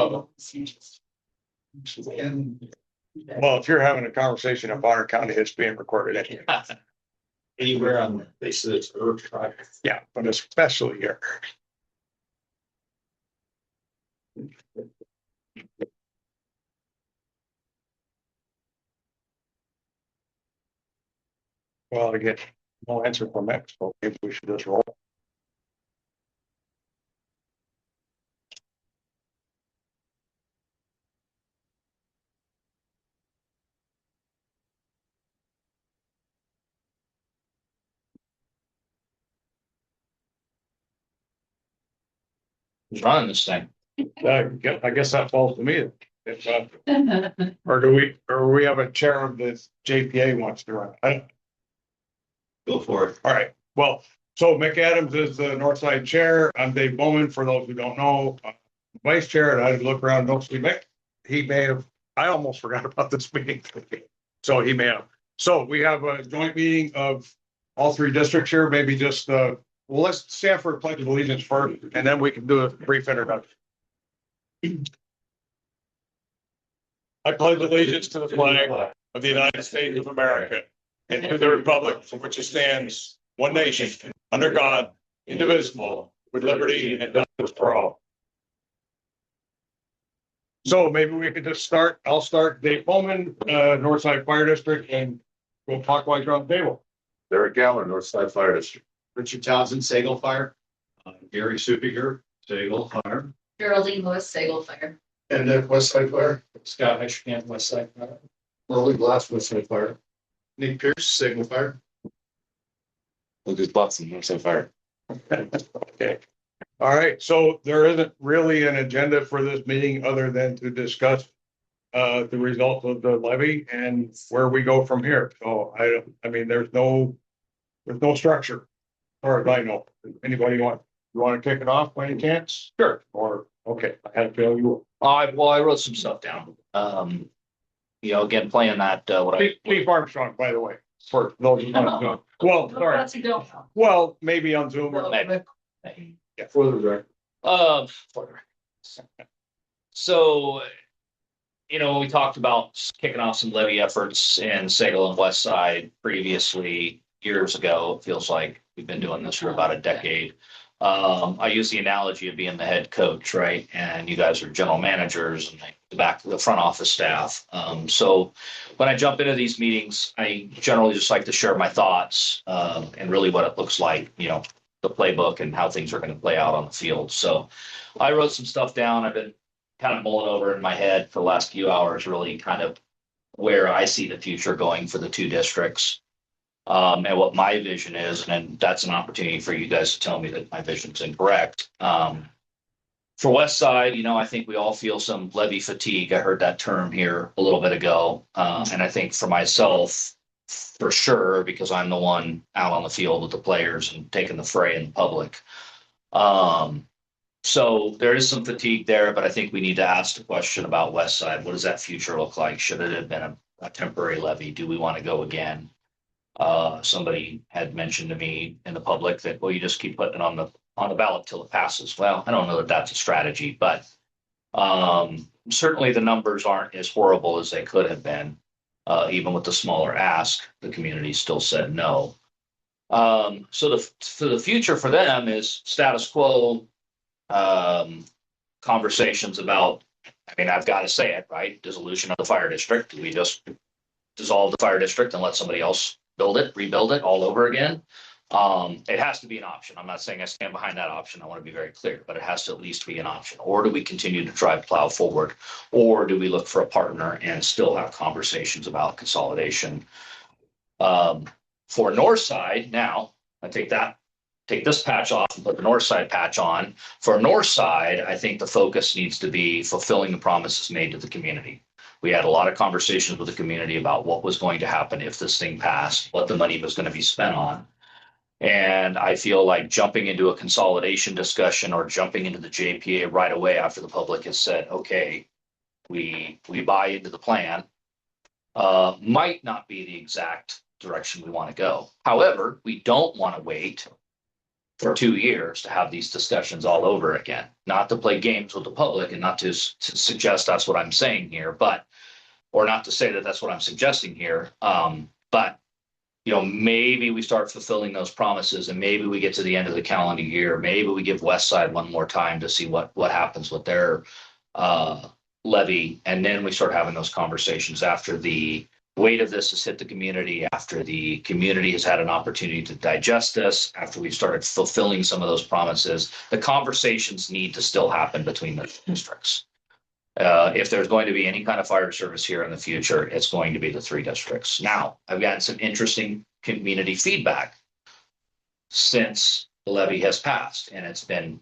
Oh. Well, if you're having a conversation in Bonner County, it's being recorded anyway. Anywhere on the face of this earth. Yeah, but especially here. Well, to get no answer from Mexico, maybe we should just roll. Who's running this thing? I guess that falls to me. If, or we have a chair of the JPA wants to run. Go for it. All right. Well, so Mick Adams is the Northside chair. I'm Dave Bowman, for those who don't know, vice chair. And I look around, don't see Mick. He may have, I almost forgot about this meeting. So he may have. So we have a joint meeting of all three districts here, maybe just, well, let's stand for a pledge of allegiance first, and then we can do a brief introduction. I pledge allegiance to the flag of the United States of America and to the republic for which it stands, one nation, under God, indivisible, with liberty and justice for all. So maybe we could just start. I'll start. Dave Bowman, Northside Fire District, and we'll talk while you're on the table. Derek Gallon, Northside Fire District. Richard Townsend, Sagle Fire. Gary Supiger, Sagle Fire. Geraldine Lewis, Sagle Fire. And then Westside Fire. Scott Hesherkamp, Westside Fire. Early Glass, Westside Fire. Nick Pierce, Sagle Fire. Lucas Butson, Northside Fire. Okay. All right. So there isn't really an agenda for this meeting other than to discuss the results of the levy and where we go from here. So I mean, there's no structure, as far as I know. Anybody want to kick it off by any chance? Sure. Or, okay, I had a feeling you would. I wrote some stuff down. Again, playing that, Chief Armstrong, by the way, for those who don't know. Well, sorry. Well, maybe on Zoom or. Yeah, for the record. So, we talked about kicking off some levy efforts in Sagle and Westside previously years ago. It feels like we've been doing this for about a decade. I use the analogy of being the head coach, right? And you guys are general managers and the front office staff. So when I jump into these meetings, I generally just like to share my thoughts and really what it looks like, the playbook and how things are going to play out on the field. So I wrote some stuff down. I've been kind of mulling over in my head for the last few hours, really kind of where I see the future going for the two districts. And what my vision is, and that's an opportunity for you guys to tell me that my vision is incorrect. For Westside, I think we all feel some levy fatigue. I heard that term here a little bit ago. And I think for myself, for sure, because I'm the one out on the field with the players and taking the fray in public. So there is some fatigue there, but I think we need to ask the question about Westside. What does that future look like? Should it have been a temporary levy? Do we want to go again? Somebody had mentioned to me in the public that, well, you just keep putting it on the ballot till it passes. Well, I don't know that that's a strategy, but certainly the numbers aren't as horrible as they could have been. Even with the smaller ask, the community still said no. So the future for them is status quo, conversations about, I've got to say it, right? Dissolution of the fire district. Do we just dissolve the fire district and let somebody else rebuild it all over again? It has to be an option. I'm not saying I stand behind that option. I want to be very clear, but it has to at least be an option. Or do we continue to plow forward? Or do we look for a partner and still have conversations about consolidation? For Northside, now I take this patch off and put the Northside patch on. For Northside, I think the focus needs to be fulfilling the promises made to the community. We had a lot of conversations with the community about what was going to happen if this thing passed, what the money was going to be spent on. And I feel like jumping into a consolidation discussion or jumping into the JPA right away after the public has said, okay, we buy into the plan, might not be the exact direction we want to go. However, we don't want to wait for 2 years to have these discussions all over again, not to play games with the public and not to suggest that's what I'm saying here, but, or not to say that that's what I'm suggesting here. But, you know, maybe we start fulfilling those promises and maybe we get to the end of the calendar year. Maybe we give Westside one more time to see what happens with their levy. And then we start having those conversations after the weight of this has hit the community, after the community has had an opportunity to digest this, after we've started fulfilling some of those promises. The conversations need to still happen between the districts. If there's going to be any kind of fire service here in the future, it's going to be the 3 districts. Now, I've gotten some interesting community feedback since the levy has passed, and it's been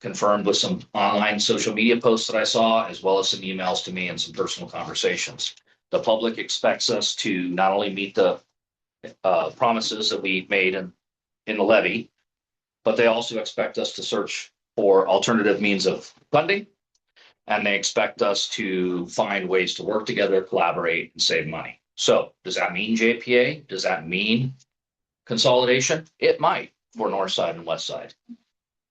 confirmed with some online social media posts that I saw, as well as some emails to me and some personal conversations. The public expects us to not only meet the promises that we made in the levy, but they also expect us to search for alternative means of funding. And they expect us to find ways to work together, collaborate, and save money. So does that mean JPA? Does that mean consolidation? It might for Northside and Westside.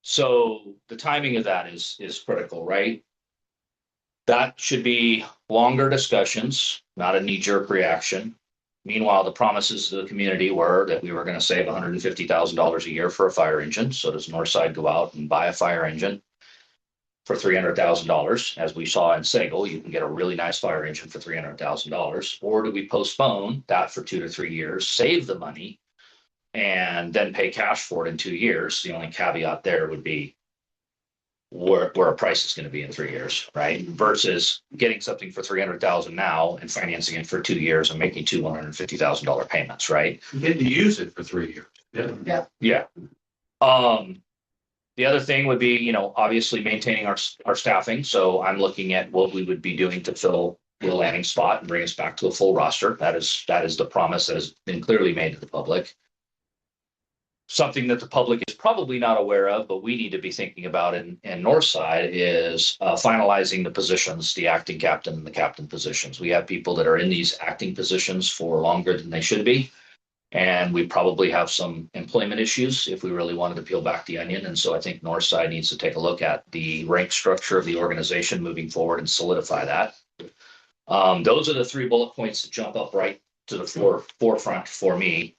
So the timing of that is critical, right? That should be longer discussions, not a knee-jerk reaction. Meanwhile, the promises to the community were that we were going to save $150,000 a year for a fire engine. So does Northside go out and buy a fire engine for $300,000? As we saw in Sagle, you can get a really nice fire engine for $300,000. Or do we postpone that for 2 to 3 years, save the money, and then pay cash for it in 2 years? The only caveat there would be where a price is going to be in 3 years, right? Versus getting something for $300,000 now and financing it for 2 years and making two $150,000 payments, right? You get to use it for 3 years. Yeah. The other thing would be, you know, obviously maintaining our staffing. So I'm looking at what we would be doing to fill Will Lanning's spot and bring us back to a full roster. That is the promise that has been clearly made to the public. Something that the public is probably not aware of, but we need to be thinking about in Northside is finalizing the positions, the acting captain and the captain positions. We have people that are in these acting positions for longer than they should be. And we probably have some employment issues if we really wanted to peel back the onion. And so I think Northside needs to take a look at the rank structure of the organization moving forward and solidify that. Those are the 3 bullet points that jump up right to the forefront for me.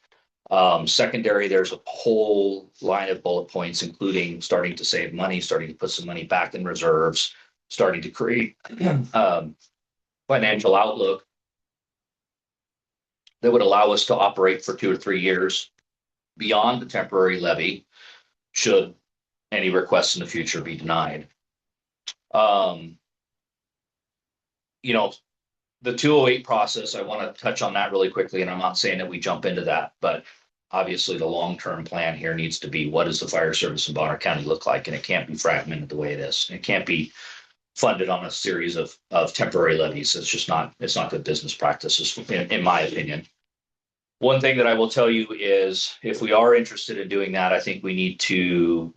Secondary, there's a whole line of bullet points, including starting to save money, starting to put some money back in reserves, starting to create financial outlook that would allow us to operate for 2 or 3 years beyond the temporary levy, should any requests in the future be denied. You know, the 208 process, I want to touch on that really quickly, and I'm not saying that we jump into that, but obviously the long-term plan here needs to be, what does the fire service in Bonner County look like? And it can't be fragmented the way it is. It can't be funded on a series of temporary levies. It's just not, it's not good business practices, in my opinion. One thing that I will tell you is, if we are interested in doing that, I think we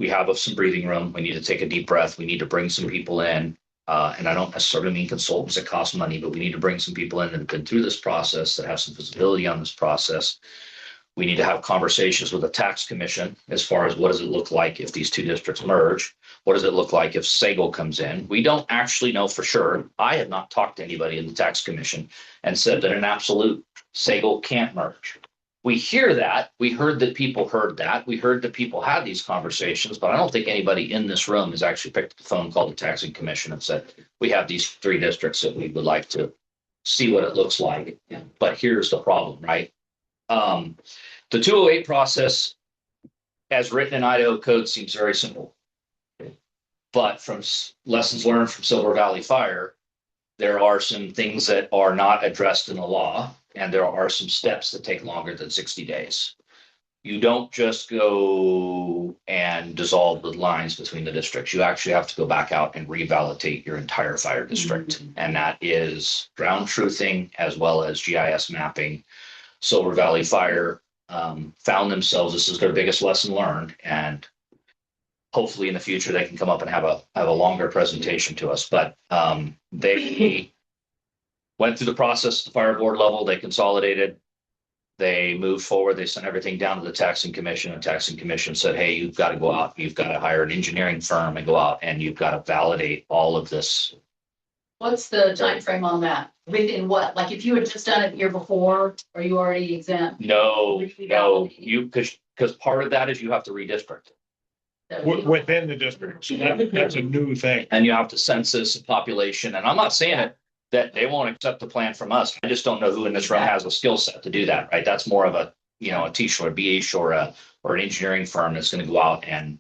have some breathing room. We need to take a deep breath. We need to bring some people in. And I don't necessarily mean consultants that cost money, but we need to bring some people in that have been through this process, that have some visibility on this process. We need to have conversations with the tax commission as far as what does it look like if these 2 districts merge? What does it look like if Sagle comes in? We don't actually know for sure. I have not talked to anybody in the tax commission and said that an absolute Sagle can't merge. We hear that. We heard that people heard that. We heard that people had these conversations, but I don't think anybody in this room has actually picked up the phone, called the taxing commission and said, we have these 3 districts that we would like to see what it looks like. But here's the problem, right? The 208 process, as written in Idaho code, seems very simple. But from lessons learned from Silver Valley Fire, there are some things that are not addressed in the law, and there are some steps that take longer than 60 days. You don't just go and dissolve the lines between the districts. You actually have to go back out and revalidate your entire fire district. And that is ground truthing as well as GIS mapping. Silver Valley Fire found themselves, this is their biggest lesson learned, and hopefully in the future they can come up and have a longer presentation to us. But they went through the process at the fire board level. They consolidated. They moved forward. They sent everything down to the taxing commission, and taxing commission said, hey, you've got to go out. You've got to hire an engineering firm and go out and you've got to validate all of this. What's the time frame on that? Within what? Like if you had just done it the year before, are you already exempt? No, because part of that is you have to redistrict. Within the district. So that's a new thing. And you have to census the population. And I'm not saying it that they won't accept the plan from us. I just don't know who in this room has a skill set to do that, right? That's more of a, a T-Shore, BH or an engineering firm that's going to go out and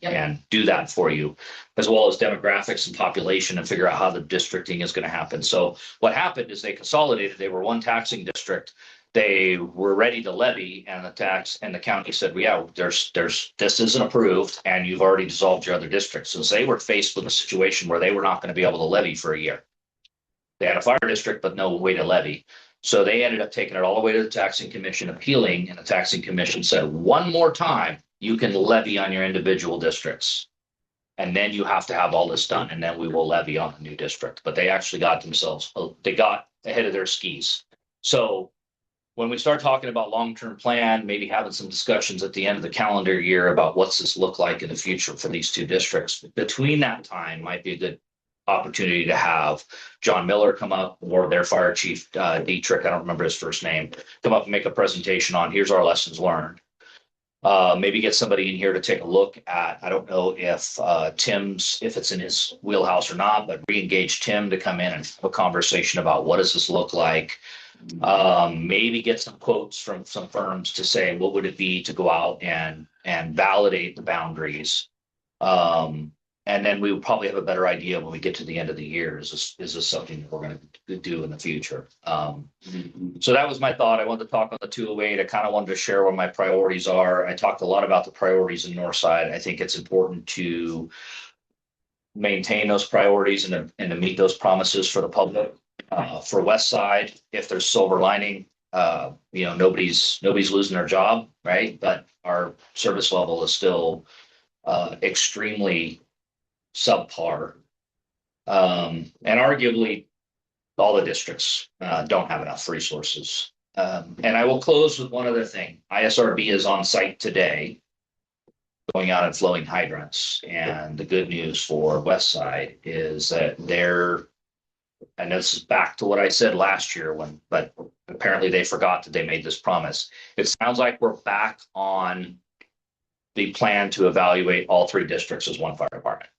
do that for you, as well as demographics and population and figure out how the districting is going to happen. So what happened is they consolidated. They were one taxing district. They were ready to levy, and the county said, well, yeah, this isn't approved and you've already dissolved your other districts. So they were faced with a situation where they were not going to be able to levy for a year. They had a fire district, but no way to levy. So they ended up taking it all the way to the taxing commission, appealing, and the taxing commission said, one more time, you can levy on your individual districts. And then you have to have all this done, and then we will levy on the new district. But they actually got ahead of their skis. So when we start talking about long-term plan, maybe having some discussions at the end of the calendar year about what's this look like in the future for these two districts, between that time might be a good opportunity to have John Miller come up, or their fire chief, Dietrich, I don't remember his first name, come up and make a presentation on here's our lessons learned. Maybe get somebody in here to take a look at, I don't know if if it's in his wheelhouse or not, but re-engage Tim to come in and have a conversation about what does this look like. Maybe get some quotes from some firms to say, what would it be to go out and validate the boundaries? And then we would probably have a better idea when we get to the end of the year. Is this something that we're going to do in the future? So that was my thought. I wanted to talk on the 208. I kind of wanted to share what my priorities are. I talked a lot about the priorities in Northside. I think it's important to maintain those priorities and to meet those promises for the public. For Westside, if there's silver lining, nobody's losing their job, right? But our service level is still extremely subpar. And arguably all the districts don't have enough resources. And I will close with one other thing. ISRB is on site today going out and flowing hydrants. And the good news for Westside is that and this is back to what I said last year but apparently they forgot that they made this promise. It sounds like we're back on the plan to evaluate all three districts as one fire department.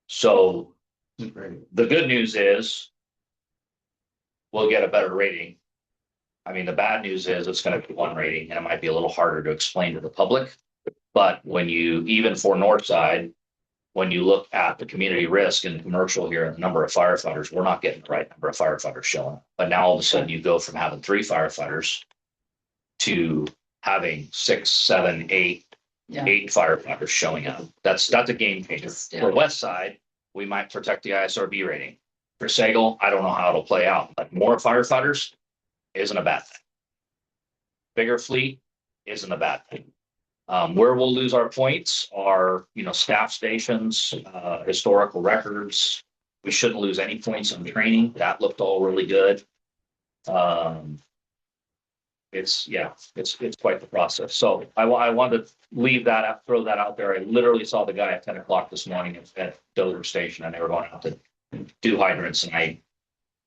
So the good news is we'll get a better rating. I mean, the bad news is it's going to be one rating and it might be a little harder to explain to the public. But even for Northside, when you look at the community risk and the commercial here and the number of firefighters, we're not getting the right number of firefighters showing. But now all of a sudden you go from having 3 firefighters to having 6, 7, 8 firefighters showing up. That's a game changer. For Westside, we might protect the ISRB rating. For Sagle, I don't know how it'll play out, but more firefighters isn't a bad thing. Bigger fleet isn't a bad thing. Where we'll lose our points are, staff stations, historical records. We shouldn't lose any points on training. That looked all really good. It's quite the process. So I wanted to throw that out there. I literally saw the guy at 10 o'clock this morning at Dover Station, and they were going out to do hydrants. And I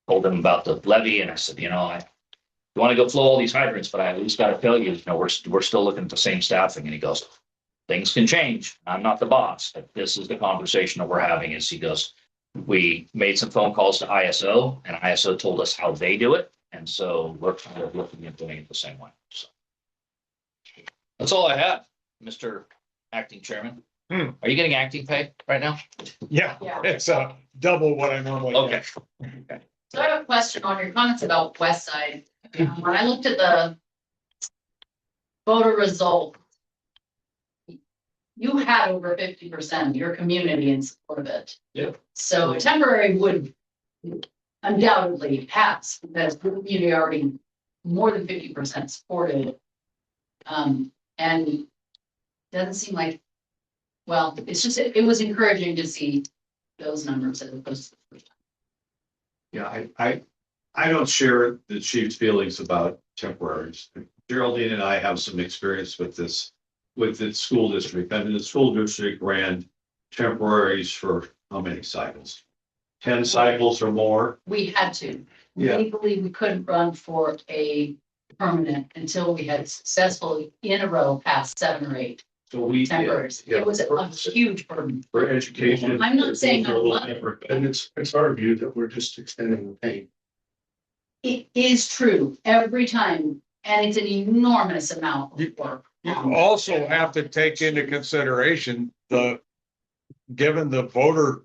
told them about the levy, and I said, you want to go flow all these hydrants, but I at least got to tell you, we're still looking at the same staffing. And he goes, things can change. I'm not the boss. But this is the conversation that we're having. He goes, we made some phone calls to ISO, and ISO told us how they do it. And so we're kind of looking at doing it the same way. So that's all I have, Mr. Acting Chairman. Are you getting acting pay right now? Yeah. It's double what I normally get. Okay. So I have a question on your comments about Westside. When I looked at the voter result, you had over 50% of your community in support of it. Yep. So temporary would undoubtedly pass because the community already more than 50% supported. And doesn't seem like, well, it's just, it was encouraging to see those numbers as opposed to the first time. Yeah, I don't share the chief's feelings about temporaries. Geraldine and I have some experience with this, with the school district. I mean, the school district ran temporaries for how many cycles? 10 cycles or more? We had to. Yeah. Legally, we couldn't run for a permanent until we had successfully in a row passed 7 or 8 So we. temporaries. Yeah, It was a huge burden. for education. I'm not saying things are a little different. And it's our view that we're just extending the pain. It is true every time, and it's an enormous amount of work. You also have to take into consideration given the voter,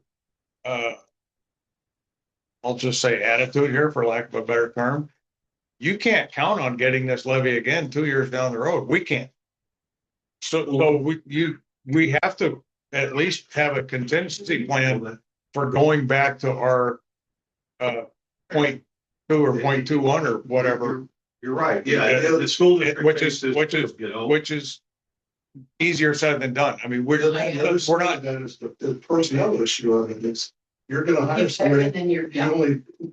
I'll just say attitude here for lack of a better term. You can't count on getting this levy again 2 years down the road. We can't. So we have to at least have a contingency plan for going back to our 0.2 or 0.21 or whatever, You're right. Yeah, the school district. which is you know, which is easier said than done. I mean, we're not. That is the personnel issue of it. It's, you're gonna hire And somebody, then you're,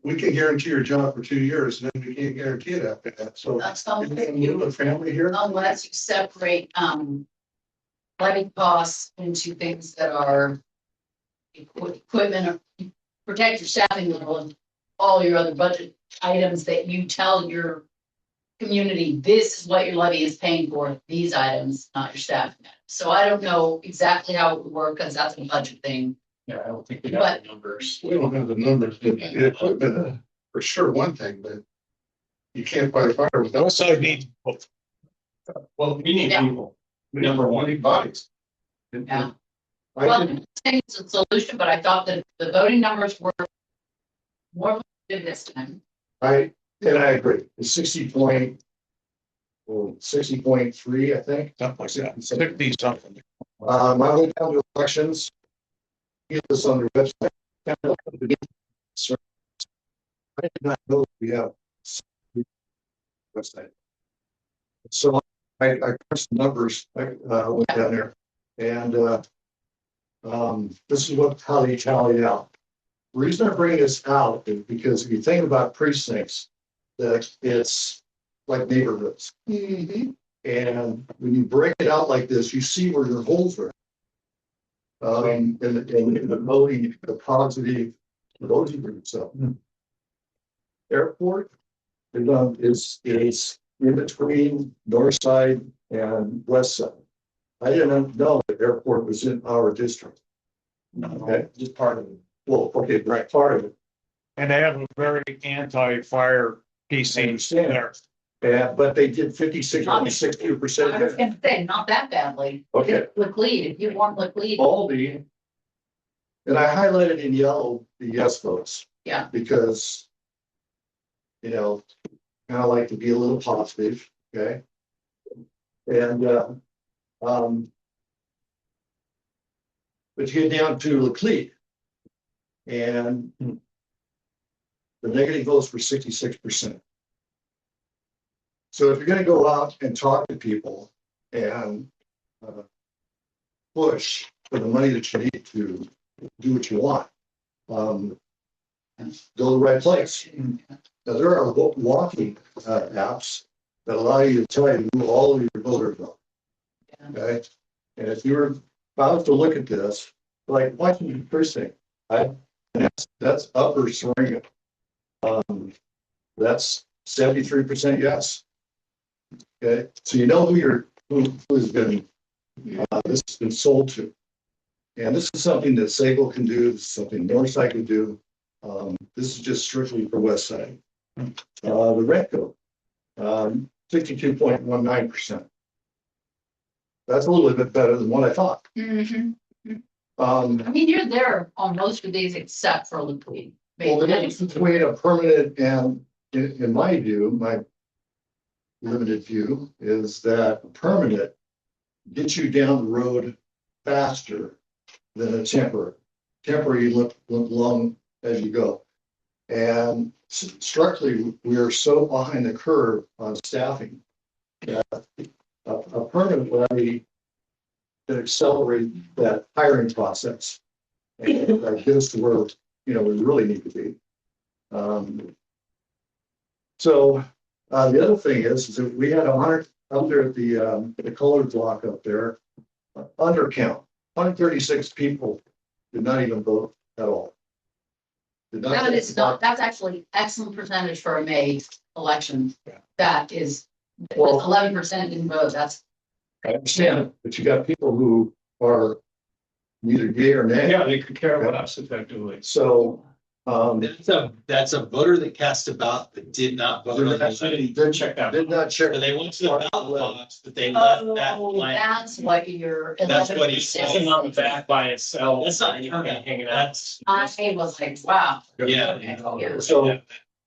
we can guarantee your job for 2 years, and then we can't guarantee it after that, so. that's You're something gonna you, move a family here. unless you separate, levy costs into things that are equipment or protect your staffing level and all your other budget items that you tell your community, this is what your levy is paying for, these items, not your staffing. So I don't know exactly how it would work, because that's a budget thing. Yeah, I don't think we But- got the numbers. We don't have the numbers, but the equipment, for sure, one thing, but you can't fight a fire without. Northside needs both. Well, we need Yeah. people. Number one. We need bodies. Yeah. I Well, think- I'm not saying it's a solution, but I thought that the voting numbers were more positive this time. and I agree, it's 60.3, I think. Something like that, 60 something. I went down to elections. Get this on your website. I did not know we have. Website. So I crunched the numbers, I went down there and, this is how they tally out. The reason I bring this out is because if you think about precincts, that it's like neighborhoods. And when you break it out like this, you see where your holes are. And the voting, the positive, the voting group, so. Airport is in between Northside and Westside. I didn't know the airport was in our district. Okay, Just part of it. well, okay, right, part of it. And they have a very anti-fire PC Understand. there. Yeah, but they did 56.62%. I was gonna say, not that badly. Okay. Laclede, if you want Laclede, Aldi. And I highlighted in yellow the yes votes. Yeah. Because. Kind of like to be a little positive, okay? And, but you get down to Laclede. And. The negative votes were 66%. So if you're gonna go out and talk to people and push for the money that you need to do what you want, go to the right place. Now, there are walking apps that allow you to tell you who all of your voters are. Okay, and if you're about to look at this, like Washington precinct, that's Upper Seringa. That's 73% yes. Okay, so you know who's been this has been sold to, and this is something that Sagle can do. This is something Northside can do. This is just strictly for Westside. The rent code, 62.19%. That's a little bit better than what I thought. I mean, you're there on most of these except for Laclede. Well, the difference between a permanent and, in my view, my limited view, is that a permanent gets you down the road faster than a temporary. Temporary, you look long as you go. And structurally, we are so behind the curve on staffing that a permanent levy can accelerate that hiring process and get us to where we really need to be. So The other thing is that we had 100 up there at the colored block up there, undercount, 136 people did not even vote at all. Did not That take is not, that's actually excellent percentage for a May election. That is, Well- 11% didn't vote, that's, I understand, but you got people who are neither yay or nay. Yeah, they could care less effectively. So, That's a voter that cast a ballot but did not vote on the levy. did Check that. did not check. So they went to the ballot box, but they left that oh, blank. that's what you're. That's what he's Sitting on the back by itself. That's not hanging out. That's, I was like, wow. yeah. Yeah. So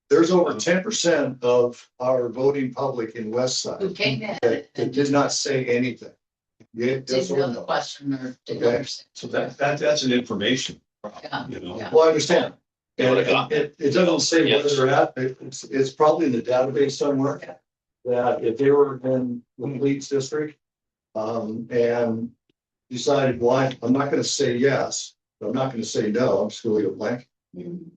there's over 10% of our voting public in Who Westside came in that and did not say anything. Yeah, yes didn't or know the no. question or didn't Okay. understand. So that's an information problem, you know? Yeah. Well, I understand. They And would've got it doesn't say where Yes. they're at. It's probably in the database somewhere. That if they were in the Leeds district, and decided, well, I'm not gonna say yes, but I'm not gonna say no, I'm just gonna leave it blank. Then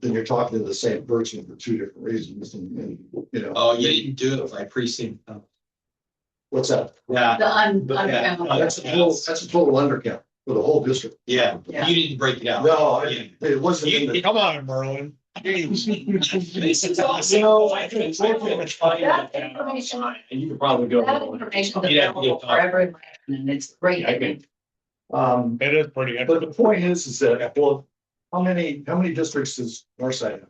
you're talking to the same person for two different reasons and, you know, Oh, you didn't do it by precinct. what's that? Yeah, The But, yeah, undercount. That's a total undercount for the whole district. yeah, Yeah. you didn't break it out. No, Yeah. it wasn't in the. Come on, Merlin. Jeez. This is also, I can find That it information- online, and you could probably go. That information is You'd have to available get for every election and it's great. Yeah, I can- It is pretty But interesting. the point is that, well, how many districts does Northside have?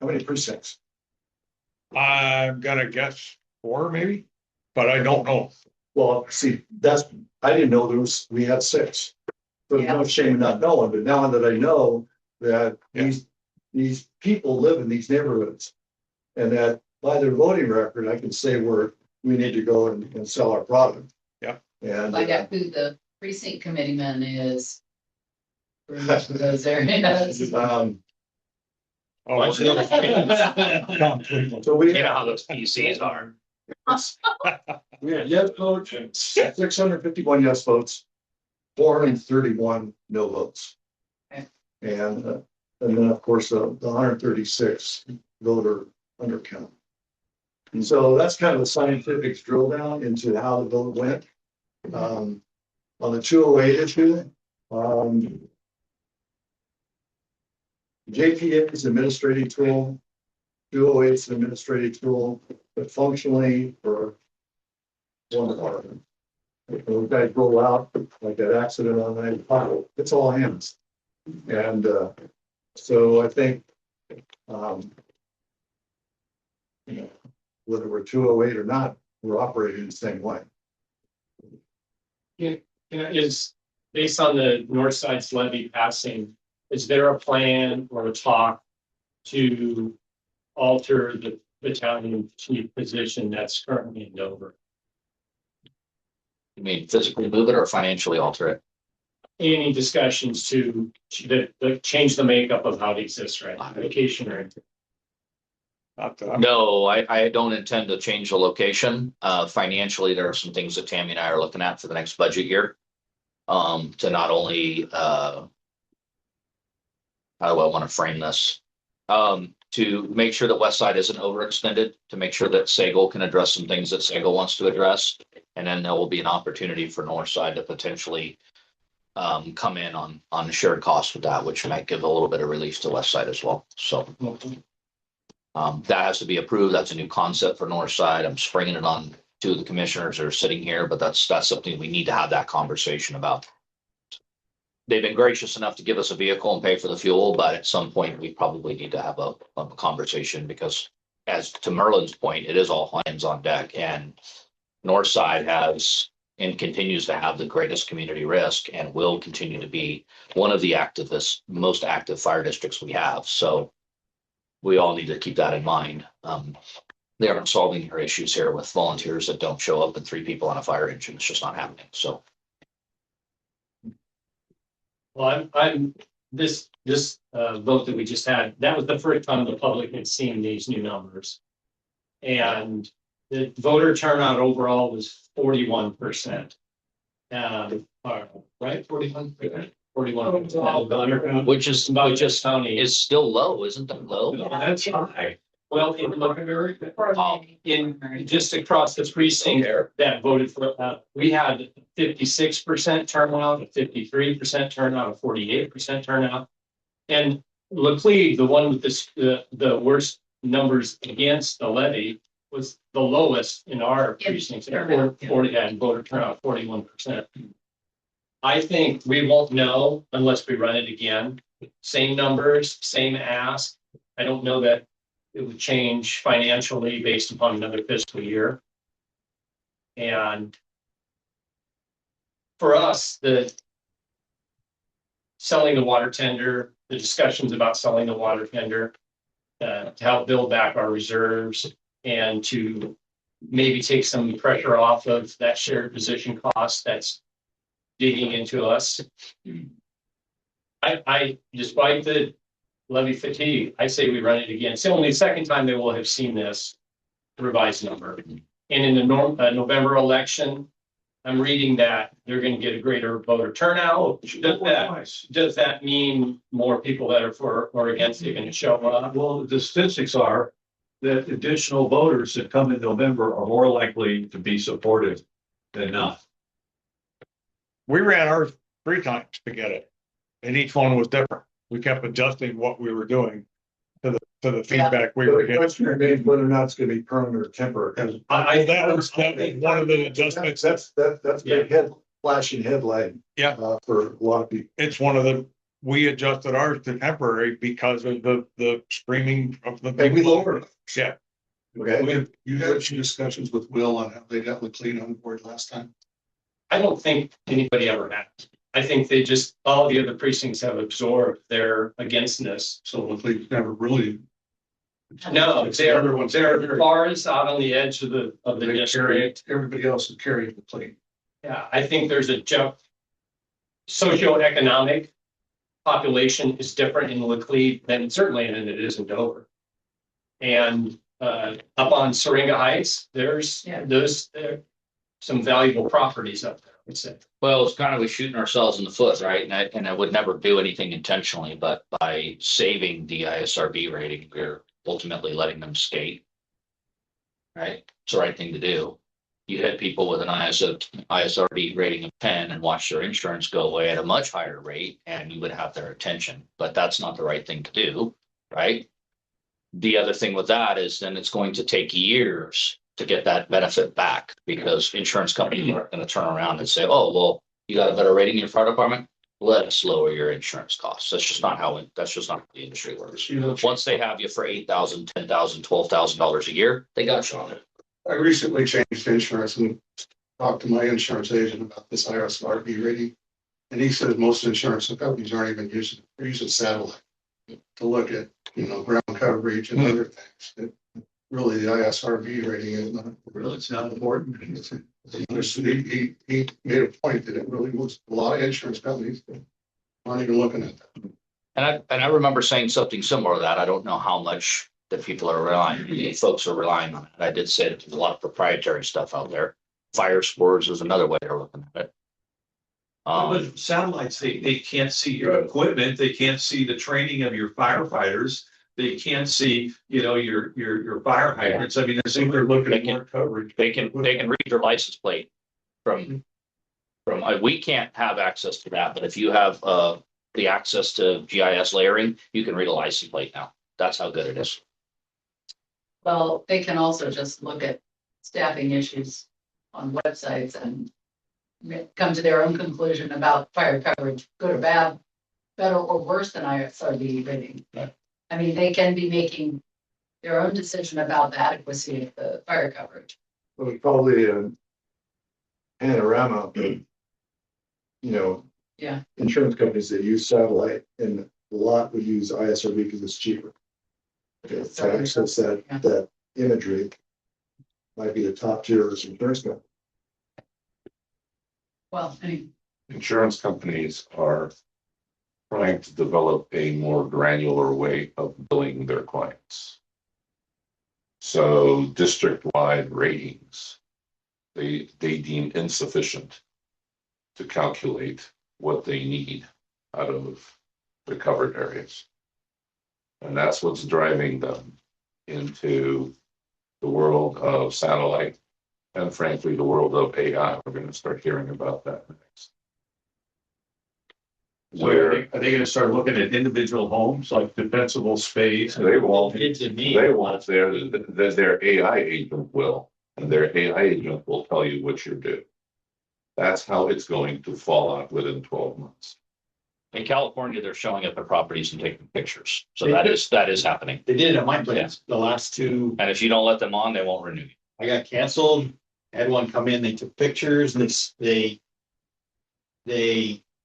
How many precincts? I'm gonna guess 4 maybe, but I don't know. Well, see, I didn't know we had 6. So there's no shame in not knowing, but now that I know that these people live in these neighborhoods. And that by their voting record, I can say where we need to go and sell our product. Yeah. And Find out who the precinct committee man is. For those areas. Oh, So we You know have, how those PCs are. we had yes votes, 651 yes votes, 431 no votes. Okay. And then, of course, the 136 voter undercount. And so that's kind of a scientific drill down into how the vote went. On the 208 issue, JPA is an administrative tool. 208 is an administrative tool, but functionally for one department. When we guys roll out like that accident on 95, it's all hands. And so I think, you know, whether we're 208 or not, we're operating the same way. Is based on the Northside's levy passing, is there a plan or a talk to alter the battalion chief position that's currently in Dover? You mean physically move it or financially alter it? Any discussions to change the makeup of how it exists, right? Location or anything? No, I don't intend to change the location. Financially, there are some things that Tammy and I are looking at for the next budget year. To not only, how do I want to frame this? To make sure that Westside isn't overextended, to make sure that Sagle can address some things that Sagle wants to address. And then there will be an opportunity for Northside to potentially come in on the shared cost with that, which might give a little bit of relief to Westside as well. So that has to be approved. That's a new concept for Northside. I'm springing it on to the commissioners that are sitting here, but that's something we need to have that conversation about. They've been gracious enough to give us a vehicle and pay for the fuel, but at some point we probably need to have a conversation because as to Merlin's point, it is all hands on deck and Northside has and continues to have the greatest community risk and will continue to be one of the most active fire districts we have. So we all need to keep that in mind. They aren't solving your issues here with volunteers that don't show up and 3 people on a fire engine. It's just not happening. So. Well, I'm this vote that we just had, that was the first time the public had seen these new numbers. And the voter turnout overall was 41%. Right, 41%. 41%. Which is About just county. is still low, isn't that low? That's high. Well, in just across the precinct that voted for, we had 56% turnout, a 53% turnout, a 48% turnout. And Laclede, the one with the worst numbers against the levy, was the lowest in our precincts. 40 and voter turnout 41%. I think we won't know unless we run it again. Same numbers, same ask. I don't know that it would change financially based upon another fiscal year. And for us, the selling the water tender, the discussions about selling the water tender to help build back our reserves and to maybe take some pressure off of that shared position cost that's digging into us. I despite the levy fatigue, I say we run it again. It's only the second time they will have seen this revised number. And in the November election, I'm reading that they're going to get a greater voter turnout. Does that mean more people that are for or against it are going to show up? Well, the statistics are that additional voters that come in November are more likely to be supportive than not. We ran ours 3 times to get it, and each one was different. We kept adjusting what we were doing to the feedback we were The getting. question remains whether or not it's gonna be permanent or temporary. That was one of the adjustments. That's big head, flashing headlight. Yeah. For a lot of people. It's one of we adjusted ours to temporary because of the screaming of the. And we lowered it. Yeah. Okay. You had some discussions with Will on how they got Laclede on board last time. I don't think anybody ever has. I think they just, all the other precincts have absorbed their againstness. So Laclede's never really. No, Everyone's they're forest out on the edge of the district. Everybody else is carrying Laclede. Yeah, I think there's a jump. Socioeconomic population is different in Laclede than certainly than it is in Dover. And up on Syringa Heights, there's some valuable properties up there, I would say. Well, it's kind of, we're shooting ourselves in the foot, right? And I would never do anything intentionally, but by saving the ISRB rating, we're ultimately letting them skate. Right? It's the right thing to do. You hit people with an ISRB rating of 10 and watch their insurance go away at a much higher rate, and you would have their attention. But that's not the right thing to do, right? The other thing with that is then it's going to take years to get that benefit back, because insurance companies aren't going to turn around and say, oh, well, you got a better rating in your fire department, let us lower your insurance costs. That's just not how the industry works. Once they have you for $8,000, $10,000, $12,000 a year, they got you on it. I recently changed insurance and talked to my insurance agent about this ISRB rating. And he said most insurance companies aren't even using it. They're using satellite to look at, ground coverage and other things. Really, the ISRB rating is not really, it's not important. He made a point that it really was a lot of insurance companies aren't even looking at that. And I remember saying something similar to that. I don't know how much that people are folks are relying on it. I did say that there's a lot of proprietary stuff out there. Fire scores is another way they're looking at it. But satellites, they can't see your equipment, they can't see the training of your firefighters, they can't see, your fire hydrants. I mean, they're looking at more coverage. They can read your license plate from we can't have access to that, but if you have the access to GIS layering, you can read a license plate now. That's how good it is. Well, they can also just look at staffing issues on websites and come to their own conclusion about fire coverage, good or bad, better or worse than ISRB rating. Yeah. I mean, they can be making their own decision about the adequacy of the fire coverage. Well, probably a panorama, Yeah. insurance companies that use satellite, and a lot would use ISRB because it's cheaper. To access that imagery might be the top tier of insurance company. Well, anyway. Insurance companies are trying to develop a more granular way of billing their clients. So district-wide ratings, they deem insufficient to calculate what they need out of the covered areas. And that's what's driving them into the world of satellite and frankly, the world of AI. We're going to start hearing about that next. So are they gonna start looking at individual homes, like defensible space? They won't, To me. they won't, their AI agent will, and their AI agent will tell you what you do. That's how it's going to fall out within 12 months. In California, they're showing up at properties and taking pictures. So that is happening. They did it at my place, the last two, And if you don't let them on, they won't renew you. I got canceled, had one come in, they took pictures, they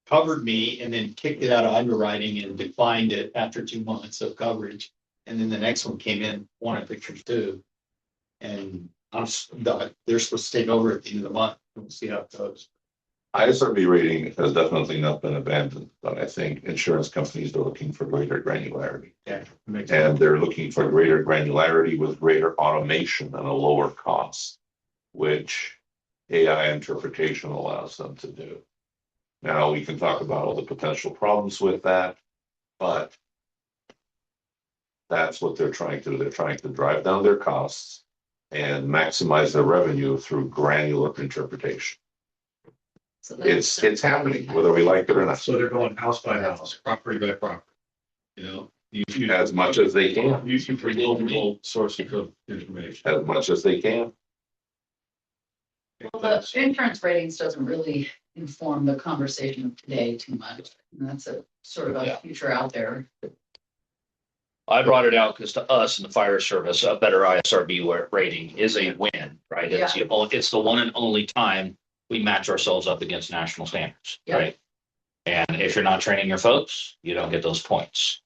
covered me and then kicked it out of underwriting and declined it after 2 months of coverage. And then the next one came in, wanted pictures too. And they're supposed to take over at the end of the month. We'll see how it goes. ISRB rating has definitely not been abandoned, but I think insurance companies are looking for greater granularity. Yeah. And they're looking for greater granularity with greater automation and a lower cost, which AI interpretation allows them to do. Now, we can talk about all the potential problems with that, but that's what they're trying to do. They're trying to drive down their costs and maximize their revenue through granular interpretation. So that's- It's happening, whether we like it or not, So they're going house by house, property by property. You know, you as much as they can, using reliable sources of information. as much as they can. Well, the insurance ratings doesn't really inform the conversation of today too much. And that's a sort of a Yeah. future out there. I brought it out because to us in the fire service, a better ISRB rating is a win, right? It's the one and only time we match ourselves up against national standards, Yeah. right? And if you're not training your folks, you don't get those points.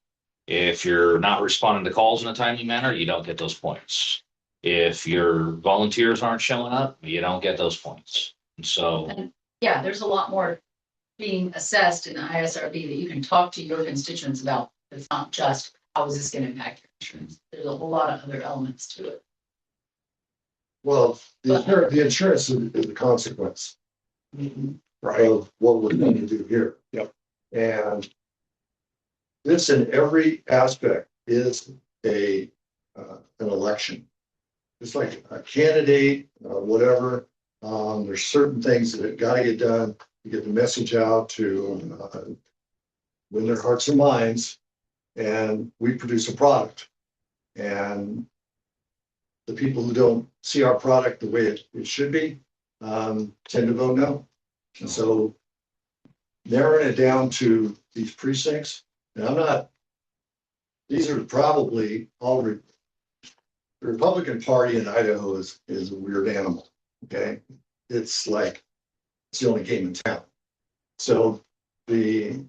If you're not responding to calls in a timely manner, you don't get those points. If your volunteers aren't showing up, you don't get those points. And so, Yeah, there's a lot more being assessed in the ISRB that you can talk to your constituents about. It's not just, how is this gonna impact your insurance? There's a whole lot of other elements to it. Well, the insurance is the consequence. Right. Of what we're going to do here. Yep. And this in every aspect is an election. It's like a candidate, whatever. There's certain things that got to get done to get the message out to win their hearts and minds. And we produce a product. And the people who don't see our product the way it should be tend to vote no. And so narrowing it down to these precincts, and these are probably all, the Republican Party in Idaho is a weird animal, okay? It's like, it's the only game in town. So the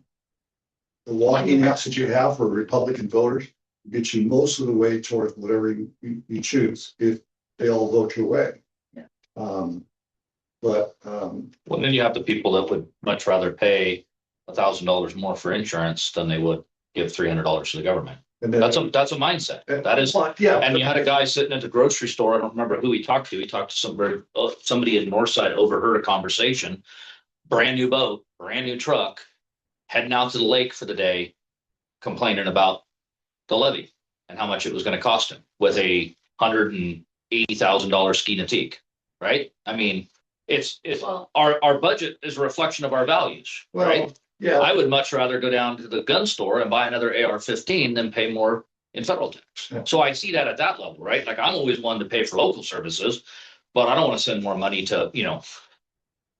walking apps that you have for Republican voters get you most of the way towards whatever you choose, if they all vote your way. Yeah. well, then you have the people that would much rather pay $1,000 more for insurance than they would give $300 to the government. And then, That's a mindset. That is, yeah. and you had a guy sitting at the grocery store. I don't remember who he talked to. He talked to somebody in Northside, overheard a conversation. Brand new boat, brand new truck, heading out to the lake for the day, complaining about the levy and how much it was going to cost him with a $180,000 ski Nautique, right? I mean, it's Well- our budget is a reflection of our values, right? Well, yeah, I would much rather go down to the gun store and buy another AR-15 than pay more in federal tax. Yeah. So I see that at that level, right? Like I'm always one to pay for local services, but I don't want to send more money to,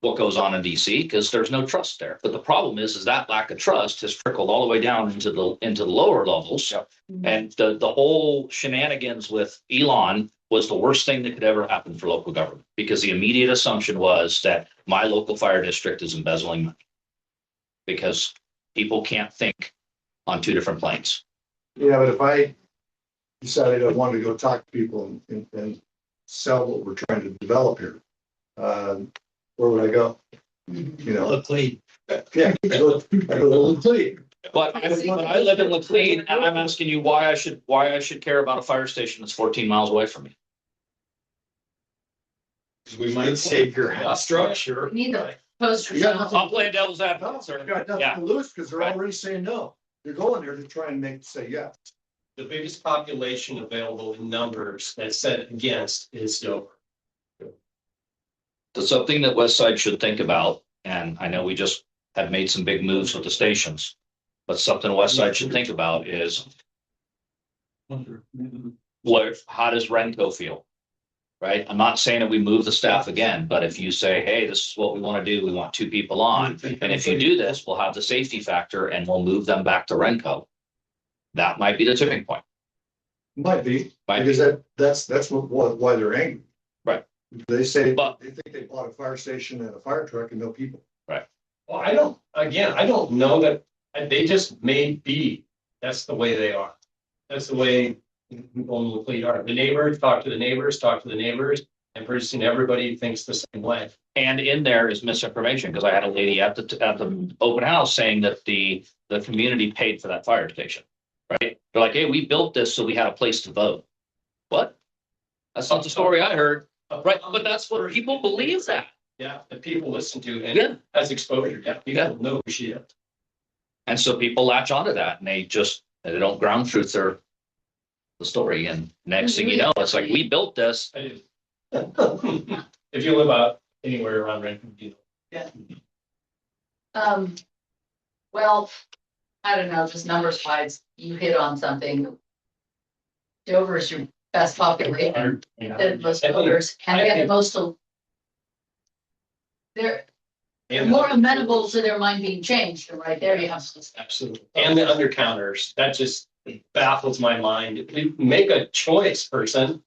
what goes on in DC because there's no trust there. But the problem is that lack of trust has trickled all the way down into the lower levels. Yep. And the whole shenanigans with Elon was the worst thing that could ever happen for local government because the immediate assumption was that my local fire district is embezzling money because people can't think on two different planes. yeah, but if I decided I wanted to go talk to people and sell what we're trying to develop here, where would I go? Look clean. Yeah, I go to Clean. But I live in Laclede and I'm asking you why I should care about a fire station that's 14 miles away from me. We might save your house structure. We need the posters. Yeah. out. I'm playing devil's No, advocate, sir. you got nothing Yeah. to lose because they're Right. already saying no. You're going there to try and say yes. The biggest population available in numbers that's set against is Dover. That's something that Westside should think about, and I know we just have made some big moves with the stations. But something Westside should think about is how does Renco feel? Right? I'm not saying that we move the staff again, but if you say, hey, this is what we want to do, we want 2 people on. And if you do this, we'll have the safety factor and we'll move them back to Renco. That might be the tipping point. Might be, Might because that's why they're angry. Right. They say, But- they think they bought a fire station and a fire truck and no people. Well, I don't know that, they just may be, that's the way they are. That's the way people in the fleet are. The neighbors, talk to the neighbors, and pretty soon everybody thinks the same way. And in there is misinformation, because I had a lady at the open house saying that the community paid for that fire station. Right? They're like, hey, we built this so we had a place to vote. What? That's not the story I heard. Right? But that's what people believe that. Yeah, that people listen to Yeah. and has exposure. Yeah, people know who she is. And so people latch onto that and they don't ground truth the story. And next thing you know, it's like, we built this. I do. If you live out anywhere around Renton, you know. Well, I don't know, just numbers wise, you hit on something. Dover is your best population, the most voters, and they have the most. They're more amenable to their mind being changed, and right there you have. Absolutely. And the undercounters, that just baffles my mind. Make a choice, person.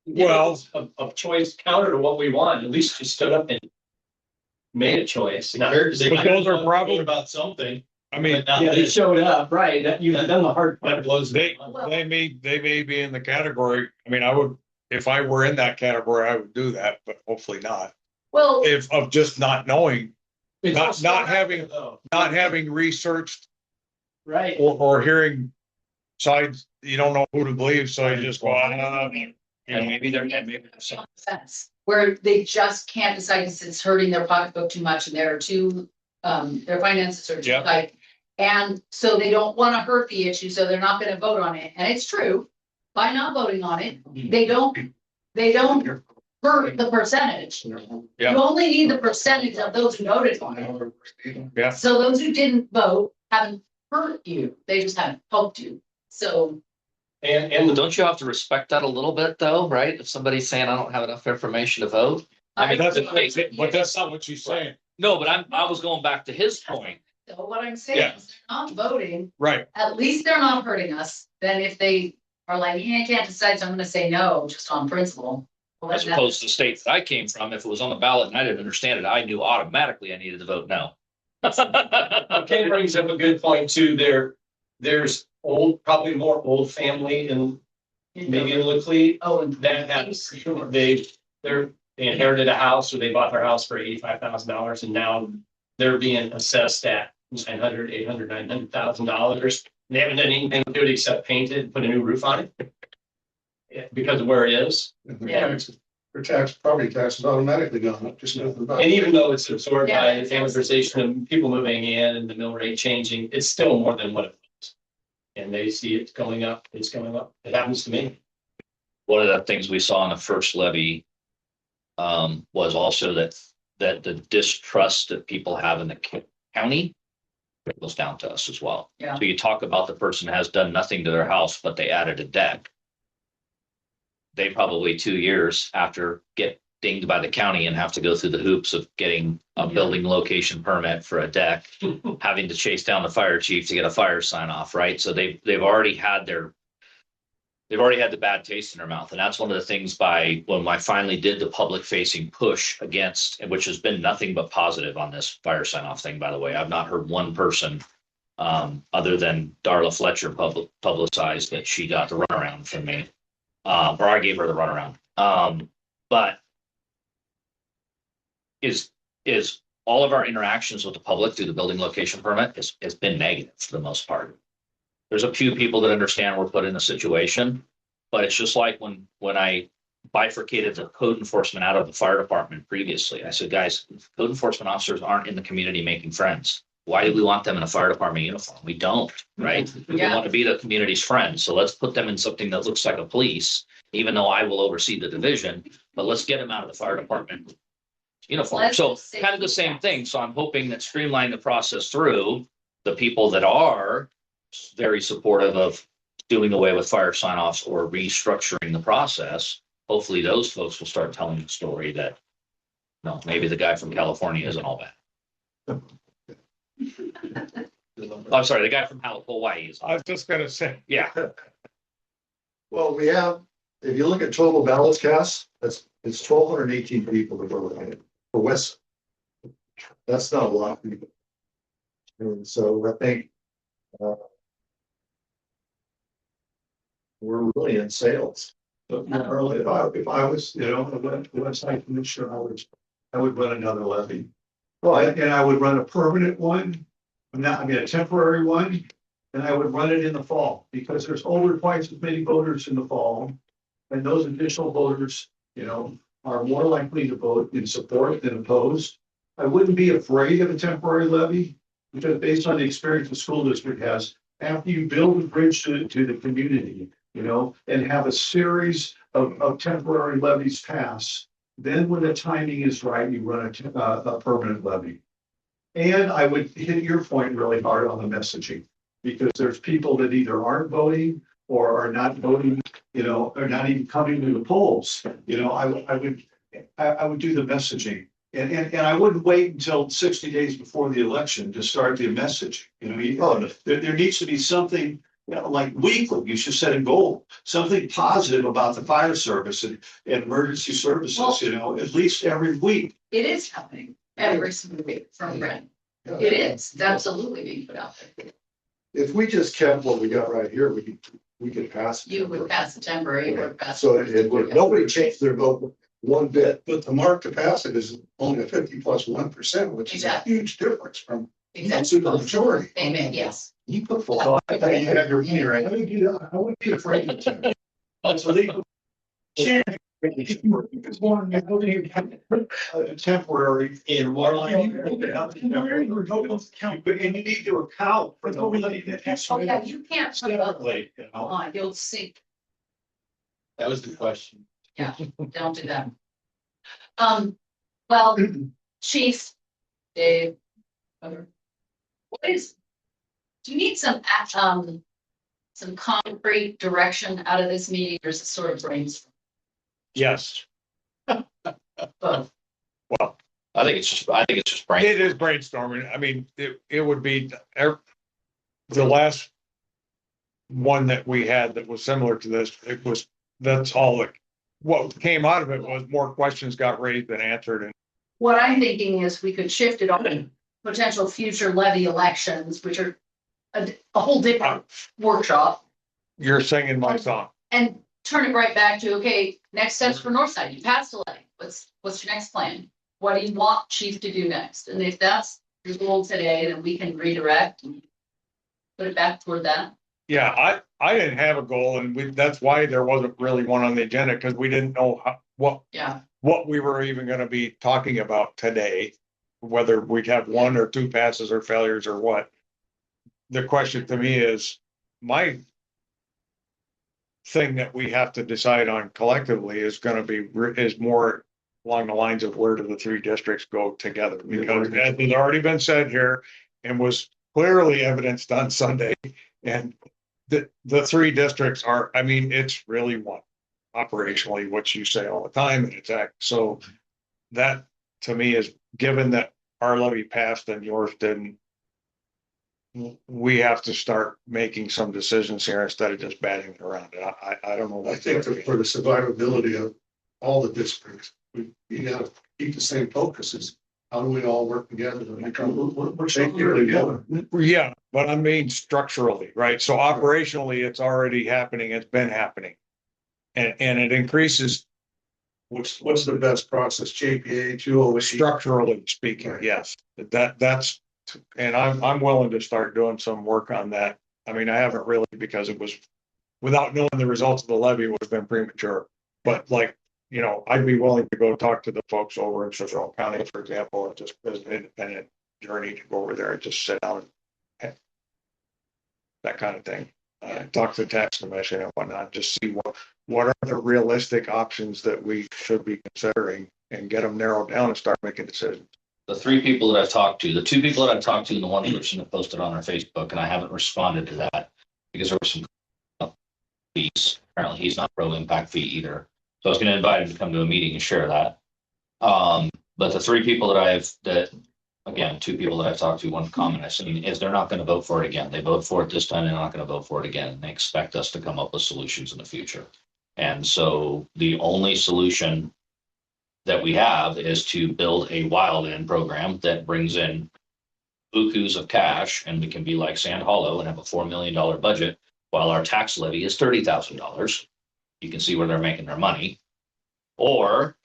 Well- A choice counter to what we want. At least you stood up and made a choice. Not- But those are probably, About something. I mean, Yeah, they showed up, right? That you've done the hard part. they may be in the category. I mean, if I were in that category, I would do that, but hopefully not. Well, If of just not knowing, It's not also- having- not having researched Right. or hearing sides, you don't know who to believe, so you just go, And maybe they're, sense, where they just can't decide because it's hurting their pocketbook too much and they're too, their finances are too Yep. tight. And so they don't want to hurt the issue, so they're not gonna vote on it. And it's true, by not voting on it, they don't hurt the percentage. You Yeah. only need the percentage of those who voted on it. Yeah. So those who didn't vote haven't hurt you, they just haven't helped you. So And don't you have to respect that a little bit though, right? If somebody's saying, I don't have enough information to vote. I mean, but that's not what she's saying. No, but I was going back to his point. So what I'm saying Yeah. is they're not voting, Right. at least they're not hurting us. Then if they are like, yeah, I can't decide, so I'm gonna say no, just on principle. Well, As then opposed to the state that I came from, if it was on the ballot and I didn't understand it, I knew automatically I needed to vote no. Ken brings up a good point too. There's probably more old family in maybe in Laclede Oh, and that have, they inherited a house or they bought their house for $85,000 and now they're being assessed at $900,000. They haven't done anything to it except paint it, put a new roof on it. Yeah, because of where it is. Yeah. Their property tax is automatically gone up, just nothing about And it. even though it's absorbed by Yeah. amortization and people moving in and the mill rate changing, it's still more than what it was. And they see it going up, it's going up. It happens to me. One of the things we saw in the first levy was also that the distrust that people have in the county goes down to us as well. Yeah. So you talk about the person has done nothing to their house, but they added a deck. They probably 2 years after get dinged by the county and have to go through the hoops of getting a building location permit for a deck, having to chase down the fire chief to get a fire sign off, right? So they've already had the bad taste in their mouth. And that's one of the things when I finally did the public facing push against, which has been nothing but positive on this fire sign off thing, by the way. I've not heard one person other than Darla Fletcher publicized that she got the runaround from me. Or I gave her the runaround. But is all of our interactions with the public through the building location permit has been negative for the most part. There's a few people that understand we're put in a situation, but it's just like when I bifurcated the code enforcement out of the fire department previously. I said, guys, code enforcement officers aren't in the community making friends. why do we want them in a fire department uniform? We don't, right? We Yeah. want to be the community's friend. So let's put them in something that looks like a police, even though I will oversee the division, but let's get them out of the fire department uniform. Let's So just say- kind of the same thing. So I'm hoping that streamline the process through the people that are very supportive of doing away with fire sign-offs or restructuring the process. Hopefully those folks will start telling the story that, no, maybe the guy from California isn't all bad. I'm sorry, the guy from Hawaii is. I was just gonna say, Yeah, Well, we have, if you look at total ballots cast, it's 1,218 people that voted on it for West. That's not a lot of people. And so I think we're really in sales. But early, if I was, the website commissioner, I would run another levy. Well, And I would run a permanent one, a temporary one, and I would run it in the fall, because there's over twice as many voters in the fall. And those additional voters, are more likely to vote in support than opposed. I wouldn't be afraid of a temporary levy, because based on the experience the school district has, after you build a bridge to the community, and have a series of temporary levies pass, then when the timing is right, you run a permanent levy. And I would hit your point really hard on the messaging, because there's people that either aren't voting or are not voting, or not even coming to the polls. I would do the messaging. And I wouldn't wait until 60 days before the election to start the message. There needs to be something, like weekly, you should set a goal, something positive about the fire service and emergency services, at least every week. It is happening every single week from Brent. It is, it's absolutely being put out there. if we just kept what we got right here, we could pass. You would pass the temporary, you would pass. So nobody changed their vote one bit. But the mark to pass it is only a 50+1%, which is a Exactly. huge difference from Exactly. the majority. Amen, yes. You put So full. I think you have your meeting, right? I wouldn't be afraid of it. It's legal. It's more temporary in more like. And you need to account for the money that has. Oh, yeah, you can't put it up Separately, on, you'll sink, That was the question. don't do that. Well, Chief, Dave. What is, do you need some concrete direction out of this meeting, or is it sort of brainstorm? yes, Both. well, I think it's just brain. it is brainstorming. I mean, it would be the last one that we had that was similar to this. That's all what came out of it was more questions got raised than answered. And What I'm thinking is we could shift it on potential future levy elections, which are a whole different workshop, you're singing my song. and turn it right back to, okay, next steps for Northside. You passed a levy. What's your next plan? What do you want Chief to do next? And if that's your goal today, then we can redirect and put it back toward that. Yeah, I didn't have a goal, and that's why there wasn't really one on the agenda, because we didn't know what we were even gonna be talking about today. Whether we'd have one or two passes or failures or what. The question to me is, my thing that we have to decide on collectively is more along the lines of where do the three districts go together? Because as has already been said here and was clearly evidenced on Sunday, and the three districts are, I mean, it's really one operationally, what you say all the time, and it's so that to me is, given that our levy passed and yours didn't, we have to start making some decisions here instead of just batting around it. I don't know. I think that for the survivability of all the districts, you gotta keep the same focus as how do we all work together to make our. We're stronger together. Yeah, but I mean structurally, right? So operationally, it's already happening. It's been happening. And it increases What's the best process? JPA, 208? structurally speaking, yes. That's, and I'm willing to start doing some work on that. I mean, I haven't really, because it was, without knowing the results of the levy, would have been premature. But I'd be willing to go talk to the folks over in Cicero County, for example, and just as an independent journey to go over there and just sit down and that kind of thing. Talk to the tax commission and whatnot, just see what are the realistic options that we should be considering and get them narrowed down and start making decisions. The three people that I've talked to, the two people that I've talked to, and the one person that posted on our Facebook, and I haven't responded to that because there were some fees. Apparently he's not pro impact fee either. So I was going to invite him to come to a meeting and share that. But the three people again, two people that I've talked to, one comment I've seen is they're not going to vote for it again. They vote for it this time. They're not going to vote for it again. And they expect us to come up with solutions in the future. And so the only solution that we have is to build a wild end program that brings in bukus of cash, and we can be like Sand Hollow and have a $4 million budget while our tax levy is $30,000. You can see where they're making their money. Or,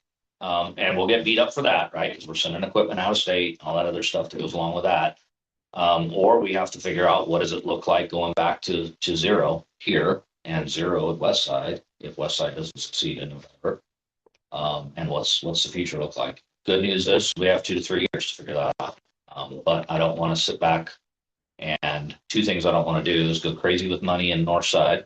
and we'll get beat up for that, right? Because we're sending equipment out of state, all that other stuff that goes along with that. Or we have to figure out what does it look like going back to zero here and zero at Westside if Westside doesn't succeed in November. And what's the future look like? Good news is we have 2 to 3 years to figure that out. But I don't want to sit back, and two things I don't want to do is go crazy with money in Northside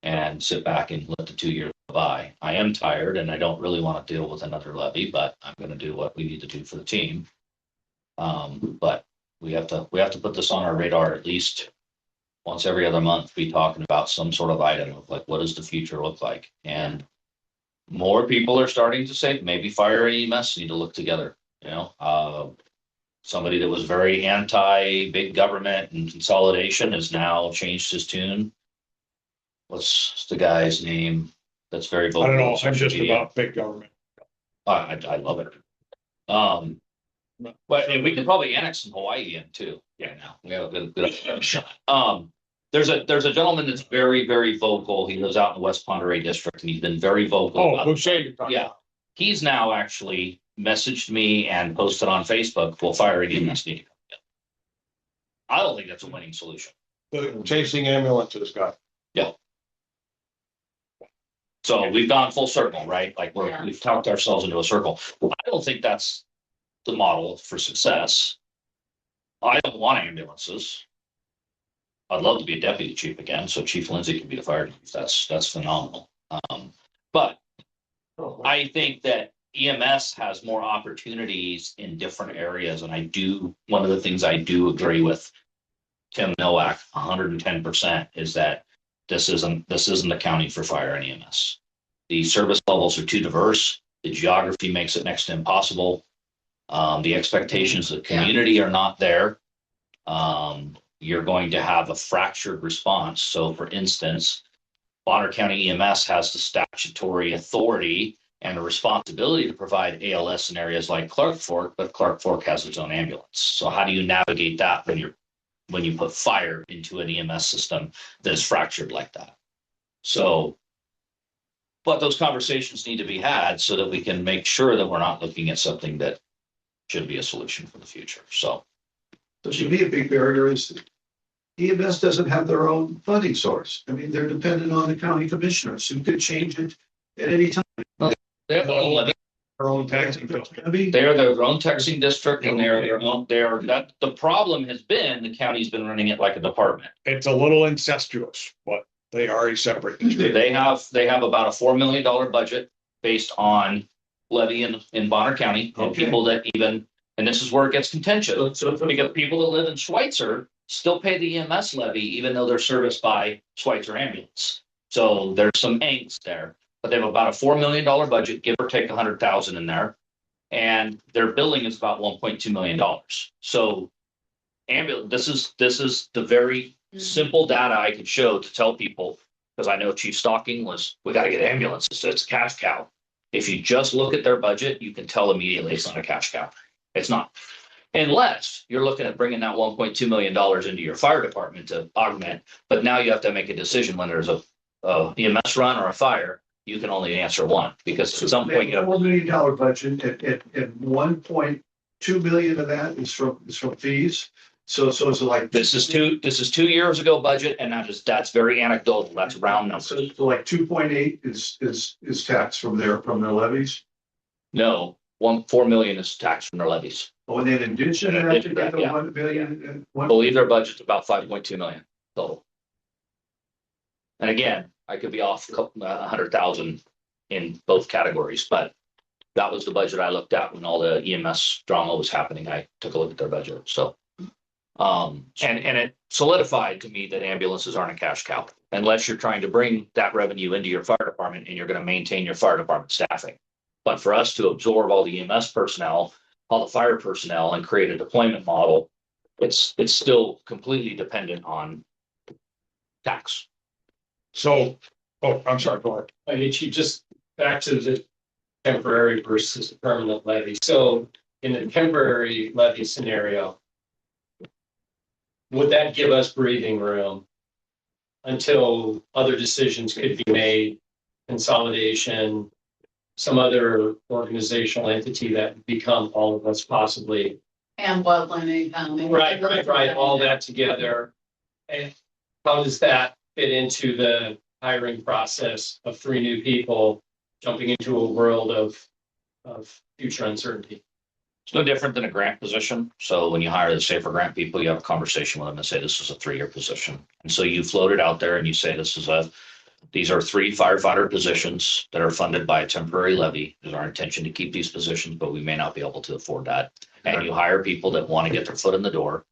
and sit back and let the 2 years go by. I am tired and I don't really want to deal with another levy, but I'm going to do what we need to do for the team. But we have to put this on our radar at least once every other month, be talking about some sort of item of like, what does the future look like? And more people are starting to say maybe fire and EMS need to look together. Somebody that was very anti big government and consolidation has now changed his tune. What's the guy's name that's very vocal? I don't know. on I'm social just media? about big government. I love it. But we could probably annex some Hawaii in too. Yeah, now we have a good shot. There's a gentleman that's very, very vocal. He lives out in the West Ponderay district, and he's been very vocal. Oh, about Boucher, you're talking yeah. about. He's now actually messaged me and posted on Facebook, "We'll fire EMS need to come in." I don't think that's a winning solution. The chasing ambulances got. So we've gone full circle, right? Like Yeah. we've talked ourselves into a circle. I don't think that's the model for success. I don't want ambulances. I'd love to be a deputy chief again, so Chief Lindsay can be the fire chief. That's phenomenal. But I think that EMS has more opportunities in different areas, and one of the things I do agree with Tim Nowak 110% is that this isn't the county for fire and EMS. The service levels are too diverse. The geography makes it next to impossible. The expectations of the community are not there. You're going to have a fractured response. So for instance, Bonner County EMS has the statutory authority and a responsibility to provide ALS in areas like Clark Fork, but Clark Fork has its own ambulance. So how do you navigate that when you put fire into an EMS system that is fractured like that? So, but those conversations need to be had so that we can make sure that we're not looking at something that should be a solution for the future. So. So to me, a big barrier is that EMS doesn't have their own funding source. I mean, they're dependent on the county commissioners who could change it at any time. They have Our own taxing district. I mean, their own taxing district, and the problem has been the county's been running it like a department. It's a little incestuous, but they are a separate district. They have about a $4 million budget based on levy in Bonner County, and Okay. people that even, and this is where it gets contentious, so because people that live in Schweitzer still pay the EMS levy, even though they're serviced by Schweitzer ambulance. So there's some angst there. But they have about a $4 million budget, give or take 100,000 in there. And their billing is about $1.2 million. So this is the very simple data I could show to tell people, because I know Chief Stocking was, we got to get ambulances. It's a cash cow. If you just look at their budget, you can tell immediately it's not a cash cow. It's not. Unless you're looking at bringing that $1.2 million into your fire department to augment. But now you have to make a decision when there's a EMS run or a fire. You can only answer one, because at some point you have $4 million budget at 1.2 million of that is from fees. So it's like. this is 2 years ago budget, and that's very anecdotal. That's round numbers. So like 2.8 is tax from their levies. No, 4 million is taxed from their levies. Oh, and then in addition to that, you got the 1 billion and I one. believe their budget's about 5.2 million total. And again, I could be off 100,000 in both categories, but that was the budget I looked at when all the EMS drama was happening. I took a look at their budget, so. And it solidified to me that ambulances aren't a cash cow unless you're trying to bring that revenue into your fire department and you're going to maintain your fire department staffing. But for us to absorb all the EMS personnel, all the fire personnel and create a deployment model, it's still completely dependent on tax. So, oh, I'm sorry, go ahead. I mean, you just back to the temporary versus permanent levy. So in a temporary levy scenario, would that give us breathing room until other decisions could be made, consolidation, some other organizational entity that would become all of us possibly? And wildland economy. Right, all that together. And how does that fit into the hiring process of 3 new people jumping into a world of future uncertainty? It's no different than a grant position. So when you hire the safer grant people, you have a conversation with them and say, this is a 3-year position. And so you float it out there and you say, these are 3 firefighter positions that are funded by a temporary levy. It's our intention to keep these positions, but we may not be able to afford that. And you hire people that want to get their foot in the door,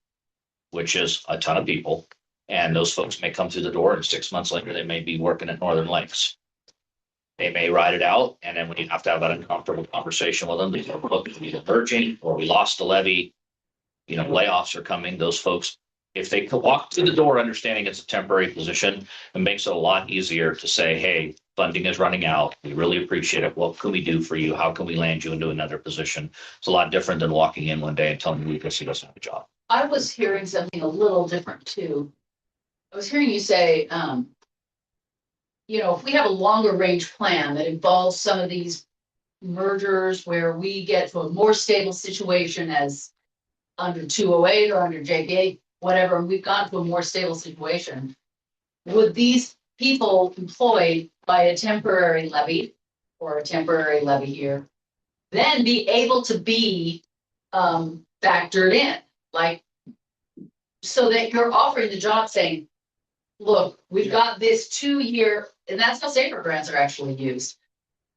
which is a ton of people. And those folks may come through the door and 6 months later, they may be working at Northern Lakes. They may ride it out. And then when you have to have that uncomfortable conversation with them, they say, look, we need a merging or we lost the levy, layoffs are coming. Those folks, if they could walk through the door, understanding it's a temporary position, it makes it a lot easier to say, hey, funding is running out. We really appreciate it. What can we do for you? How can we land you into another position? It's a lot different than walking in one day and telling Lucas he doesn't have a job. I was hearing something a little different too. I was hearing you say, if we have a longer range plan that involves some of these mergers where we get to a more stable situation as under 208 or under JPA, whatever, and we've gotten to a more stable situation, would these people employed by a temporary levy or a temporary levy here then be able to be factored in, like, so that you're offering the job saying, look, we've got this 2-year, and that's how safer grants are actually used.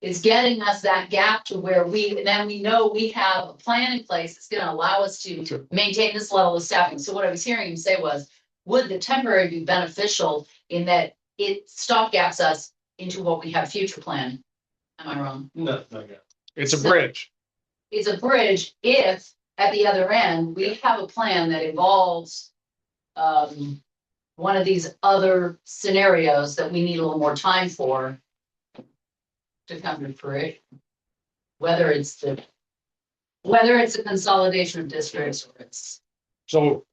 It's getting us that gap to where then we know we have a plan in place that's going to allow us to maintain this level of staffing. So what I was hearing you say was, would the temporary be beneficial in that it stopgaps us into what we have future plan? Am I wrong? No. It's a bridge. It's a bridge if at the other end, we have a plan that involves one of these other scenarios that we need a little more time for to come to fruition. Whether it's a consolidation of districts or it's. So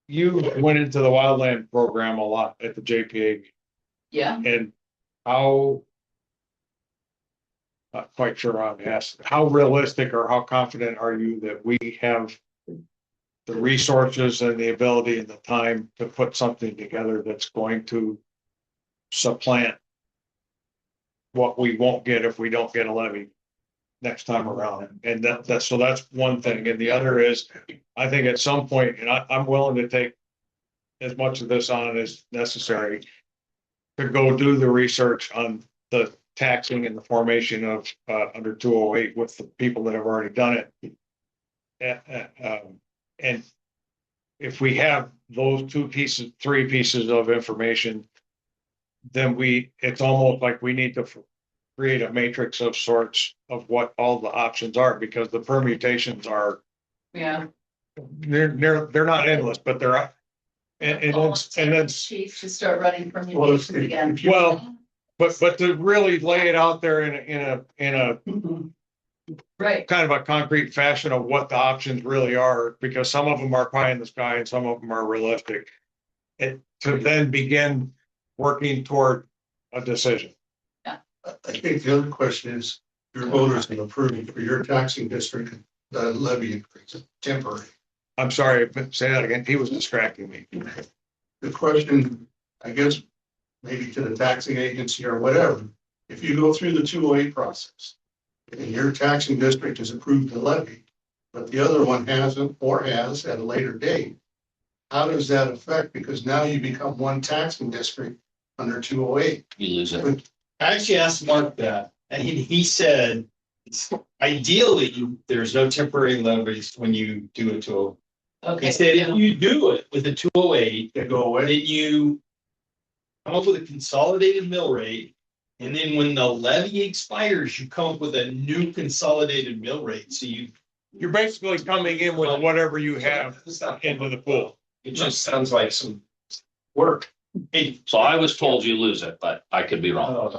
you went into the wildland program a lot at the JPA. Yeah. And how, not quite sure on this, how realistic or how confident are you that we have the resources and the ability and the time to put something together that's going to supplant what we won't get if we don't get a levy next time around? And that's one thing. And the other is, I think at some point, and I'm willing to take as much of this on as necessary to go do the research on the taxing and the formation of under 208 with the people that have already done it. And if we have those 3 pieces of information, then it's almost like we need to create a matrix of sorts of what all the options are, because the permutations are, Yeah. they're not endless, but they're, and then Chief to start running permutations again. Well, but to really lay it out there in a Right. kind of a concrete fashion of what the options really are, because some of them are pie in the sky and some of them are realistic, and to then begin working toward a decision. I think the other question is, your voters can approve for your taxing district, the levy increase, temporary. I'm sorry, say that again. He was distracting me. The question, I guess, maybe to the taxing agency or whatever, if you go through the 208 process and your taxing district has approved the levy, but the other one hasn't or has at a later date, how does that affect? Because now you become one taxing district under 208. You lose it. I actually asked Mark that, and he said, ideally, there's no temporary levies when you do it to. He Okay. said, if you do it with a 208, They go away. then you come up with a consolidated mill rate. And then when the levy expires, you come up with a new consolidated mill rate. So You're basically coming in with whatever you have into the pool. It just sounds like some work. So I was told you lose it, but I could be wrong.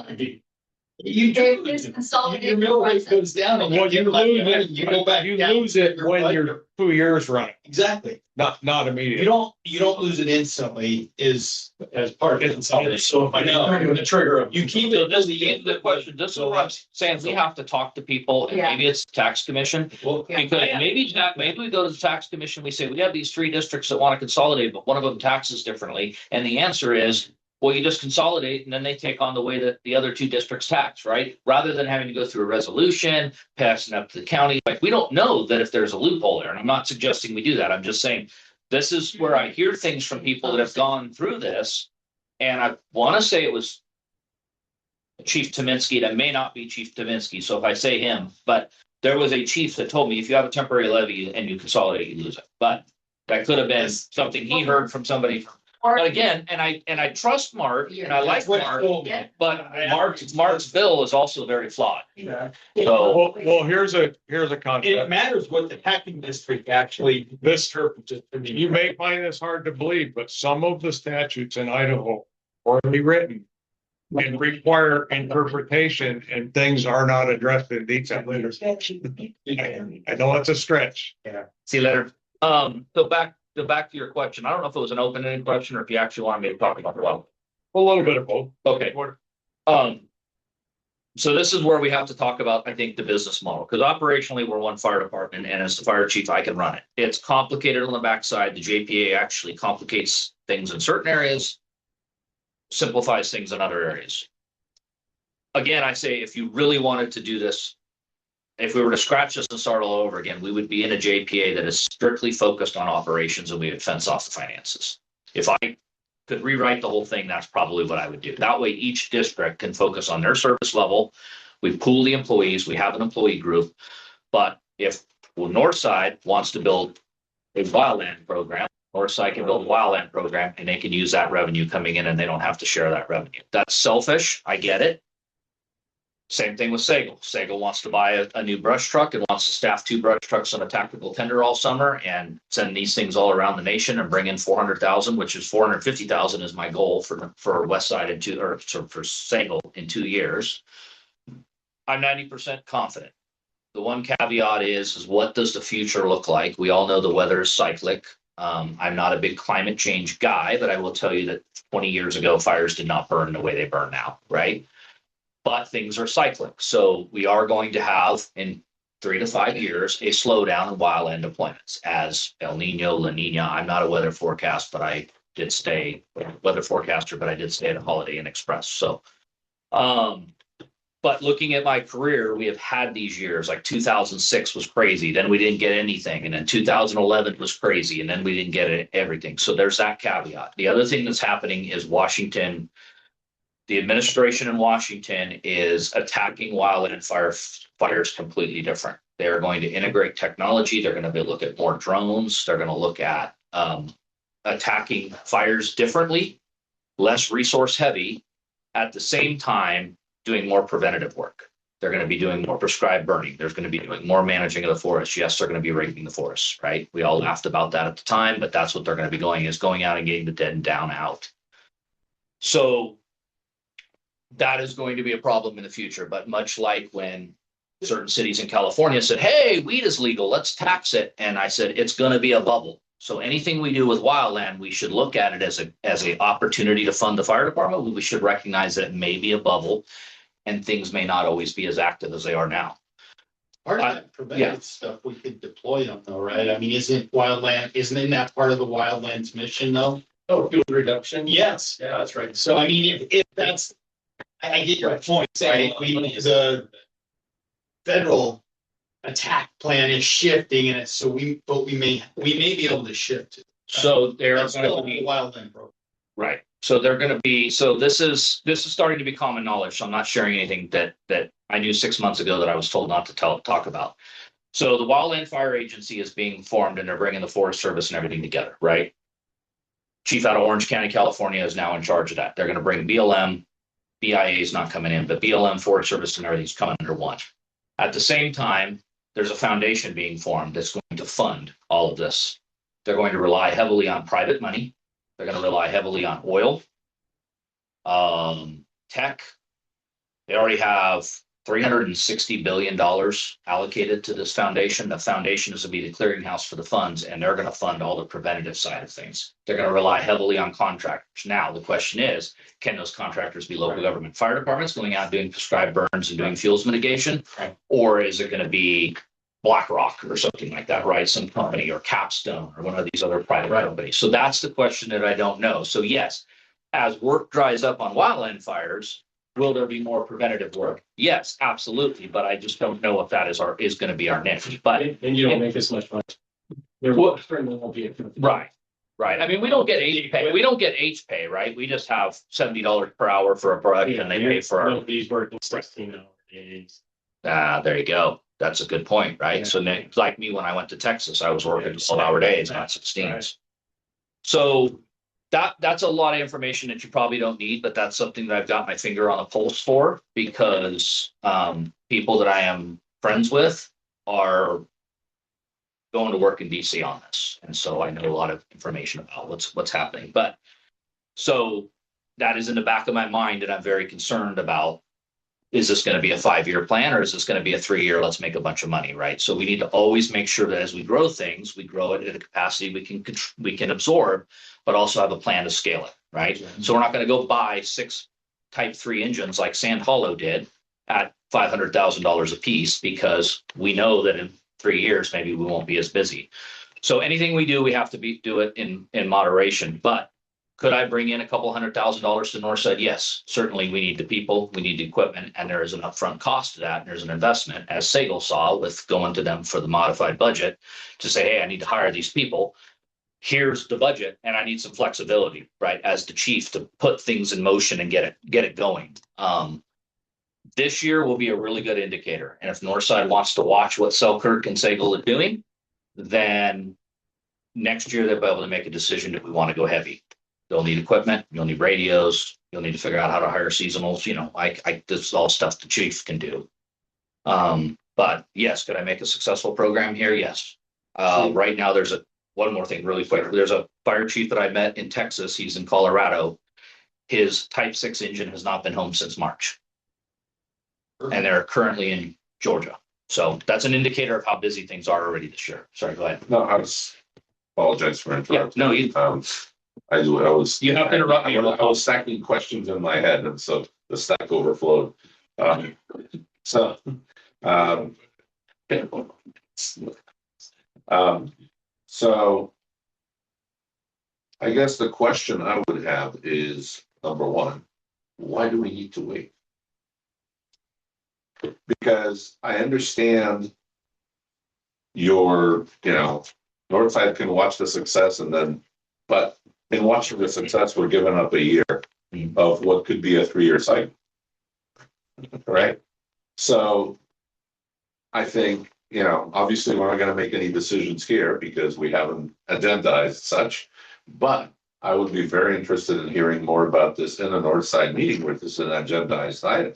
you There do is lose it. Your consolidated. mill rate goes down and Well, you lose it, you go back. you down lose to it your when budget. you're 2 years running, Exactly. not You immediately. don't lose it instantly is As part of consolidation. So if I know the trigger of. you keep So it. this is the end of the question. This is what I'm saying. We have to talk to people and Yeah. maybe it's the tax commission. Well, Because maybe we go to the tax commission, we say, we have these 3 districts that want to consolidate, but one of them taxes differently. And the answer is, well, you just consolidate and then they take on the way that the other 2 districts tax, right? Rather than having to go through a resolution, passing up to the county. Like, we don't know that if there's a loophole there. And I'm not suggesting we do that. I'm just saying, this is where I hear things from people that have gone through this. And I want to say it was Chief Tominski. That may not be Chief Tominski. So if I say him, but there was a chief that told me if you have a temporary levy and you consolidate, you lose it. But that could have been something he heard from somebody. But again, and I trust Mark and I like Mark, but Mark's bill is also very flawed. So Well, here's a It concept. matters what the taxing district actually This, interprets. you may find this hard to believe, but some of the statutes in Idaho are rewritten and require interpretation and things are not addressed in detail. I know it's a stretch. see you later. So back to your question. I don't know if it was an open-ended question or if you actually wanted me to talk about it. Well, A little bit of both. okay. So this is where we have to talk about, I think, the business model, because operationally, we're one fire department, and as the fire chief, I can run it. It's complicated on the backside. The JPA actually complicates things in certain areas, simplifies things in other areas. Again, I say, if you really wanted to do this, if we were to scratch this and start all over again, we would be in a JPA that is strictly focused on operations and we would fence off the finances. If I could rewrite the whole thing, that's probably what I would do. That way, each district can focus on their service level. We pool the employees, we have an employee group. But if Northside wants to build a wildland program, Northside can build a wildland program and they can use that revenue coming in and they don't have to share that revenue. That's selfish. I get it. Same thing with Sagle. Sagle wants to buy a new brush truck and wants to staff 2 brush trucks on a tactical tender all summer and send these things all around the nation and bring in 400,000, which is 450,000 is my goal for Westside for Sagle in 2 years. I'm 90% confident. The one caveat is what does the future look like? We all know the weather is cyclic. I'm not a big climate change guy, but I will tell you that 20 years ago, fires did not burn the way they burn now, right? But things are cyclic. So we are going to have in 3 to 5 years a slowdown in wildland deployments as El Nino, La Nina. I'm not a weather forecast, but I did stay weather forecaster, but I did stay at a Holiday Inn Express. So, but looking at my career, we have had these years like 2006 was crazy. Then we didn't get anything. And then 2011 was crazy. And then we didn't get everything. So there's that caveat. The other thing that's happening is Washington. The administration in Washington is attacking wildland fires completely different. They're going to integrate technology. They're going to look at more drones. They're going to look at attacking fires differently, less resource heavy, at the same time doing more preventative work. They're going to be doing more prescribed burning. There's going to be doing more managing of the forest. Yes, they're going to be raking the forests, right? We all laughed about that at the time, but that's what they're going to be going out and getting the dead and down out. So that is going to be a problem in the future. But much like when certain cities in California said, hey, weed is legal, let's tax it. And I said, it's going to be a bubble. So anything we do with wildland, we should look at it as a opportunity to fund the fire department. We should recognize that it may be a bubble and things may not always be as active as they are now. Part of that preventive stuff we could deploy them though, right? I mean, isn't that part of the wildlands mission though? Oh, fuel reduction? Yes. Yeah, that's right. So I mean, if that's, I get your point, right? The federal attack plan is shifting and it's, so we may be able to shift it. So they're That's going still to a be, wildland program. right. So they're going to be, so this is starting to be common knowledge. So I'm not sharing anything that I knew 6 months ago that I was told not to talk about. So the Wildland Fire Agency is being formed and they're bringing the Forest Service and everything together, right? Chief out of Orange County, California is now in charge of that. They're going to bring BLM, BIA is not coming in, but BLM, Forest Service and everything's coming under one. At the same time, there's a foundation being formed that's going to fund all of this. They're going to rely heavily on private money. They're going to rely heavily on oil, tech. They already have $360 billion allocated to this foundation. The foundation is to be the clearinghouse for the funds, and they're going to fund all the preventative side of things. They're going to rely heavily on contractors. Now, the question is, can those contractors be local government fire departments going out doing prescribed burns and doing fuels mitigation? Or is it going to be BlackRock or something like that, right? Some company or Capstone or one of these other private companies. So that's the question that I don't know. So yes, as work dries up on wildland fires, will there be more preventative work? Yes, absolutely. But I just don't know if that is going to be our niche. But And you don't make as much money. There certainly won't be. right. I mean, we don't get H pay. We don't get H pay, right? We just have $70 per hour for a product, and they pay for our. Nobody's working 16-hour days. There you go. That's a good point, right? Yeah. So like me, when I went to Texas, I was working 12-hour days, not 16s. Right. So that's a lot of information that you probably don't need, but that's something that I've got my finger on the pulse for, because people that I am friends with are going to work in DC on this. And so I know a lot of information about what's happening. But so that is in the back of my mind, and I'm very concerned about, is this going to be a 5-year plan, or is this going to be a 3-year, let's make a bunch of money, right? So we need to always make sure that as we grow things, we grow it at a capacity we can absorb, but also have a plan to scale it, right? So we're not going to go buy 6 Type 3 engines like Sand Hollow did at $500,000 a piece, because we know that in 3 years, maybe we won't be as busy. So anything we do, we have to do it in moderation. But could I bring in a couple $100,000 to Northside? Yes, certainly. We need the people, we need the equipment, and there is an upfront cost to that. And there's an investment, as Sagle saw with going to them for the modified budget, to say, hey, I need to hire these people. Here's the budget, and I need some flexibility, right, as the chief, to put things in motion and get it going. This year will be a really good indicator. And if Northside wants to watch what Selkirk and Sagle are doing, then next year they'll be able to make a decision if we want to go heavy. They'll need equipment, you'll need radios, you'll need to figure out how to hire seasonals, this is all stuff the chief can do. But yes, could I make a successful program here? Yes. Right now, there's one more thing really quick. There's a fire chief that I met in Texas. He's in Colorado. His Type 6 engine has not been home since March. And they're currently in Georgia. So that's an indicator of how busy things are already this year. Sorry, go ahead. No, apologize for interrupting. No, you was. You have to interrupt me. I was stacking questions in my head, and so the stack overflowed. So I guess the question I would have is, number one, why do we need to wait? Because I understand Northside can watch the success but in watching the success, we're giving up a year of what could be a 3-year cycle. Right? So I think, obviously we're not going to make any decisions here because we haven't agendized such, but I would be very interested in hearing more about this in a Northside meeting where this is an agendized item,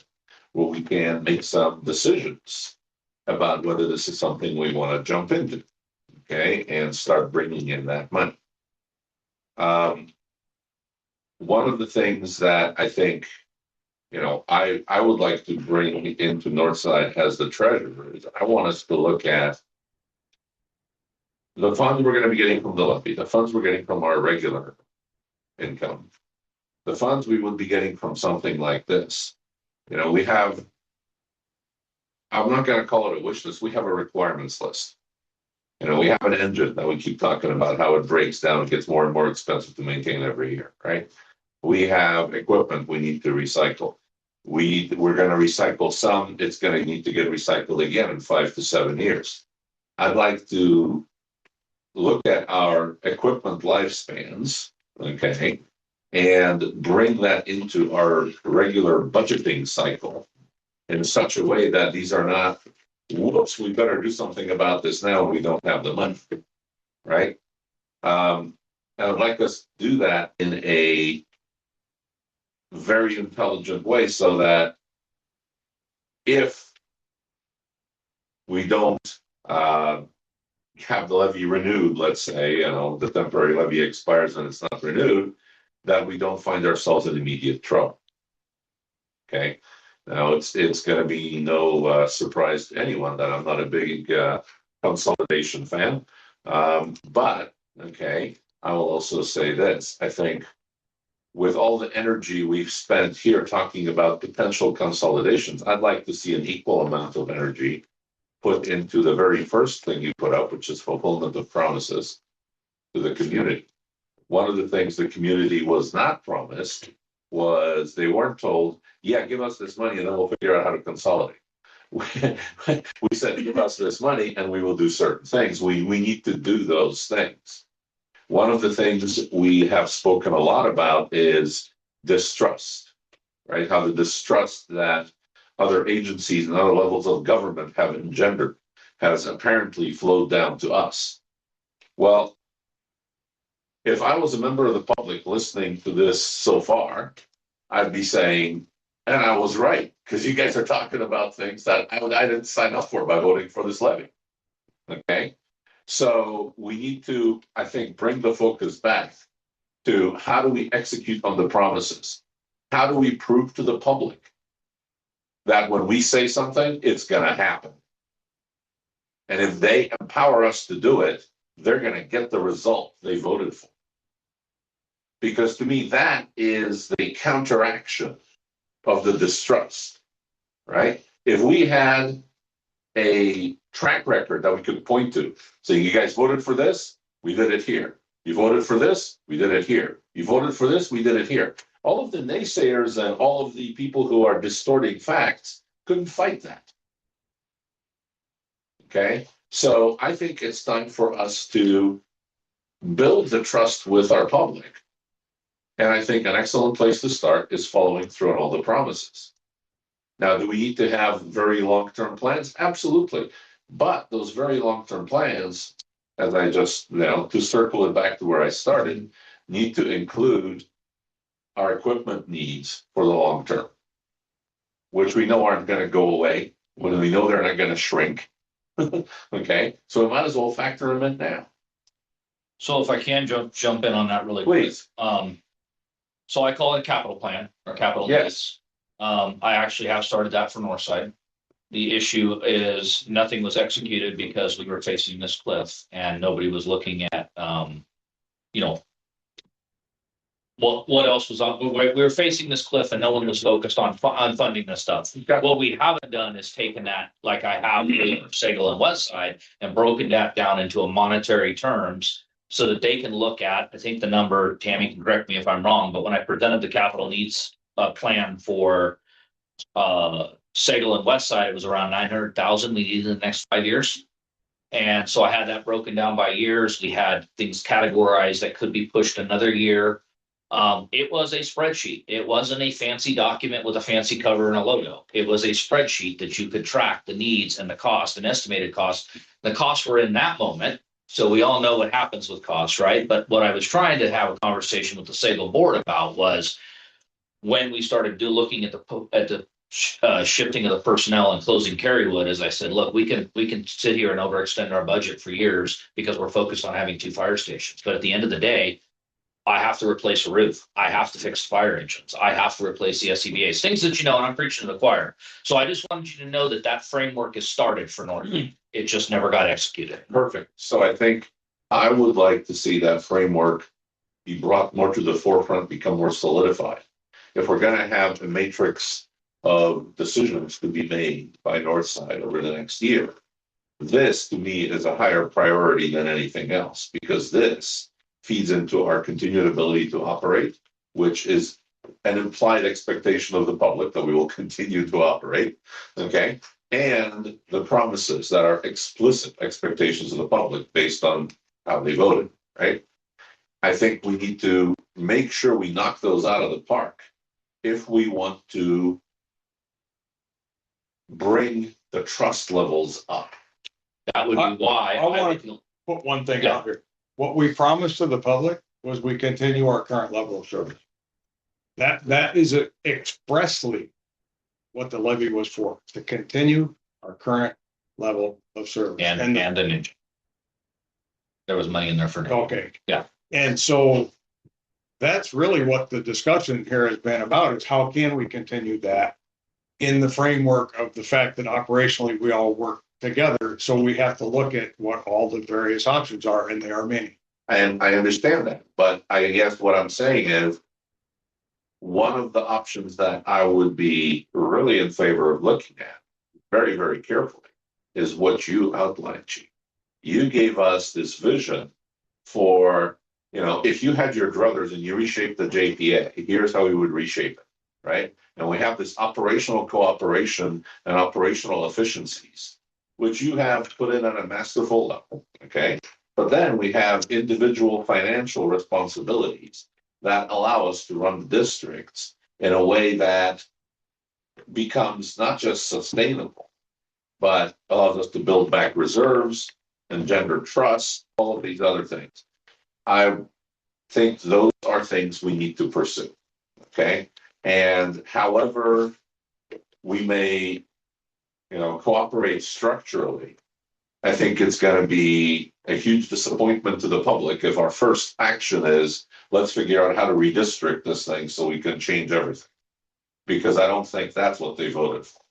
where we can make some decisions about whether this is something we want to jump into, okay, and start bringing in that money. One of the things that I think, I would like to bring into Northside as the treasurer is I want us to look at the funds we're going to be getting from the levy, the funds we're getting from our regular income, the funds we would be getting from something like this. We have, I'm not going to call it a wish list, we have a requirements list. We have an engine that we keep talking about how it breaks down and gets more and more expensive to maintain every year, right? We have equipment we need to recycle. we're gonna recycle some, it's gonna need to get recycled again in 5 to 7 years. I'd like to look at our equipment lifespans, okay, and bring that into our regular budgeting cycle in such a way that these are not, whoops, we better do something about this now, we don't have the money, right? I would like us to do that in a very intelligent way so that if we don't have the levy renewed, let's say, the temporary levy expires and it's not renewed, that we don't find ourselves in immediate trouble. Okay, now it's going to be no surprise to anyone that I'm not a big consolidation fan, but okay, I will also say this. I think with all the energy we've spent here talking about potential consolidations, I'd like to see an equal amount of energy put into the very first thing you put up, which is fulfillment of promises to the community. One of the things the community was not promised was they weren't told, yeah, give us this money and then we'll figure out how to consolidate. We said, give us this money and we will do certain things. We need to do those things. One of the things we have spoken a lot about is distrust, right? How the distrust that other agencies and other levels of government have engendered has apparently flowed down to us. Well, if I was a member of the public listening to this so far, I'd be saying, and I was right, because you guys are talking about things that I didn't sign up for by voting for this levy. Okay? So we need to, I think, bring the focus back to how do we execute on the promises? How do we prove to the public that when we say something, it's going to happen? And if they empower us to do it, they're going to get the result they voted for. Because to me, that is the counteraction of the distrust, right? If we had a track record that we could point to, saying, you guys voted for this, we did it here. You voted for this, we did it here. You voted for this, we did it here. All of the naysayers and all of the people who are distorting facts couldn't fight that. Okay, so I think it's time for us to build the trust with our public. And I think an excellent place to start is following through on all the promises. Now, do we need to have very long-term plans? Absolutely. But those very long-term plans, as I just, to circle it back to where I started, need to include our equipment needs for the long term, which we know aren't going to go away, when we know they're not going to shrink. Okay, so we might as well factor them in now. So if I can jump in on that really quick. Please. So I call it a capital plan or capital needs. I actually have started that for Northside. The issue is nothing was executed because we were facing this cliff and nobody was looking at, what else was on. We were facing this cliff and no one was focused on funding this stuff. What we haven't done is taken that, like I have with Sagle and Westside, and broken that down into a monetary terms so that they can look at, I think the number, Tammy can correct me if I'm wrong, but when I presented the capital needs plan for Sagle and Westside, it was around 900,000 we needed in the next 5 years. And so I had that broken down by years. We had things categorized that could be pushed another year. It was a spreadsheet. It wasn't a fancy document with a fancy cover and a logo. It was a spreadsheet that you could track the needs and the cost and estimated costs. The costs were in that moment. So we all know what happens with costs, right? But what I was trying to have a conversation with the Sagle board about was when we started looking at the shifting of the personnel and closing Carywood, as I said, look, we can sit here and overextend our budget for years because we're focused on having 2 fire stations. But at the end of the day, I have to replace a roof. I have to fix fire engines. I have to replace the SCBA's, things that and I'm preaching to the choir. So I just wanted you to know that framework is started for North. It just never got executed. Perfect. So I think I would like to see that framework be brought more to the forefront, become more solidified. If we're going to have a matrix of decisions to be made by Northside over the next year, this to me is a higher priority than anything else, because this feeds into our continued ability to operate, which is an implied expectation of the public that we will continue to operate, okay? And the promises that are explicit expectations of the public based on how they voted, right? I think we need to make sure we knock those out of the park if we want to bring the trust levels up. That would be why. I want to put one thing Yeah. out here. What we promised to the public was we continue our current level of service. That is expressly what the levy was for, to continue our current level of service. And an engine. There was money in there for an engine. Okay. Yeah. And so that's really what the discussion here has been about, is how can we continue that in the framework of the fact that operationally we all work together. So we have to look at what all the various options are, and there are many. And I understand that, but I guess what I'm saying is one of the options that I would be really in favor of looking at very, very carefully is what you outlined, Chief. You gave us this vision for, if you had your druthers and you reshaped the JPA, here's how we would reshape it, right? And we have this operational cooperation and operational efficiencies, which you have put in at a masterful level, okay? But then we have individual financial responsibilities that allow us to run the districts in a way that becomes not just sustainable, but allows us to build back reserves, engender trust, all of these other things. I think those are things we need to pursue, okay? And however we may, cooperate structurally, I think it's going to be a huge disappointment to the public if our first action is, let's figure out how to redistrict this thing so we can change everything. Because I don't think that's what they voted for.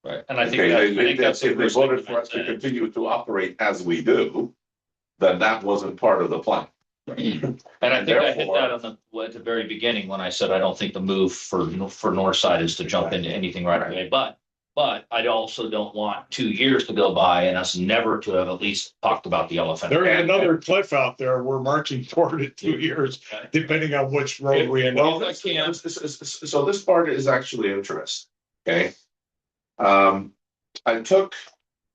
Right. And I think, if they voted for us to continue to operate as we do, then that wasn't part of the plan. And I think I hit that at the very beginning when I said I don't think the move for Northside is to jump into anything right away. But I also don't want 2 years to go by and us never to have at least talked about the elephant. There's another cliff out there. We're marching toward it 2 years, depending on which road we end up. So this part is actually interesting, okay? I took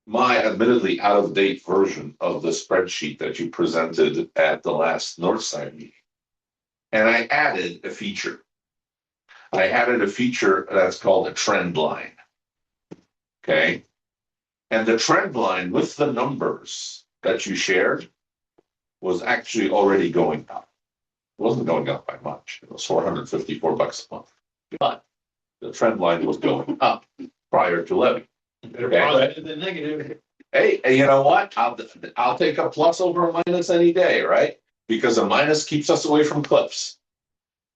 my admittedly out-of-date version of the spreadsheet that you presented at the last Northside meeting, and I added a feature. I added a feature that's called a trend line. Okay. And the trend line with the numbers that you shared was actually already going up. It wasn't going up by much. It was $454 a month. But the trend line was going up prior to levy. Okay. The negative. Hey, you know what? I'll take a plus over a minus any day, right? Because a minus keeps us away from cliffs.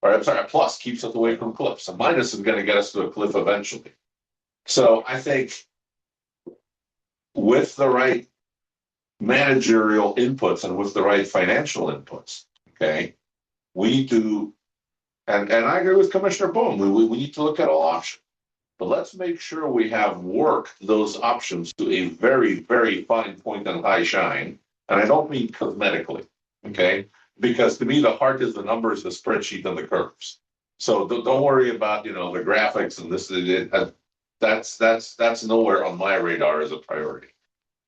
Or I'm sorry, a plus keeps us away from cliffs. A minus is going to get us to a cliff eventually. So I think with the right managerial inputs and with the right financial inputs, okay, we need to, and I agree with Commissioner Boone, we need to look at all options. But let's make sure we have worked those options to a very, very fine point and high shine. And I don't mean cosmetically, okay? Because to me, the heart is the numbers, the spreadsheet, and the curves. So don't worry about, the graphics and this. That's nowhere on my radar as a priority.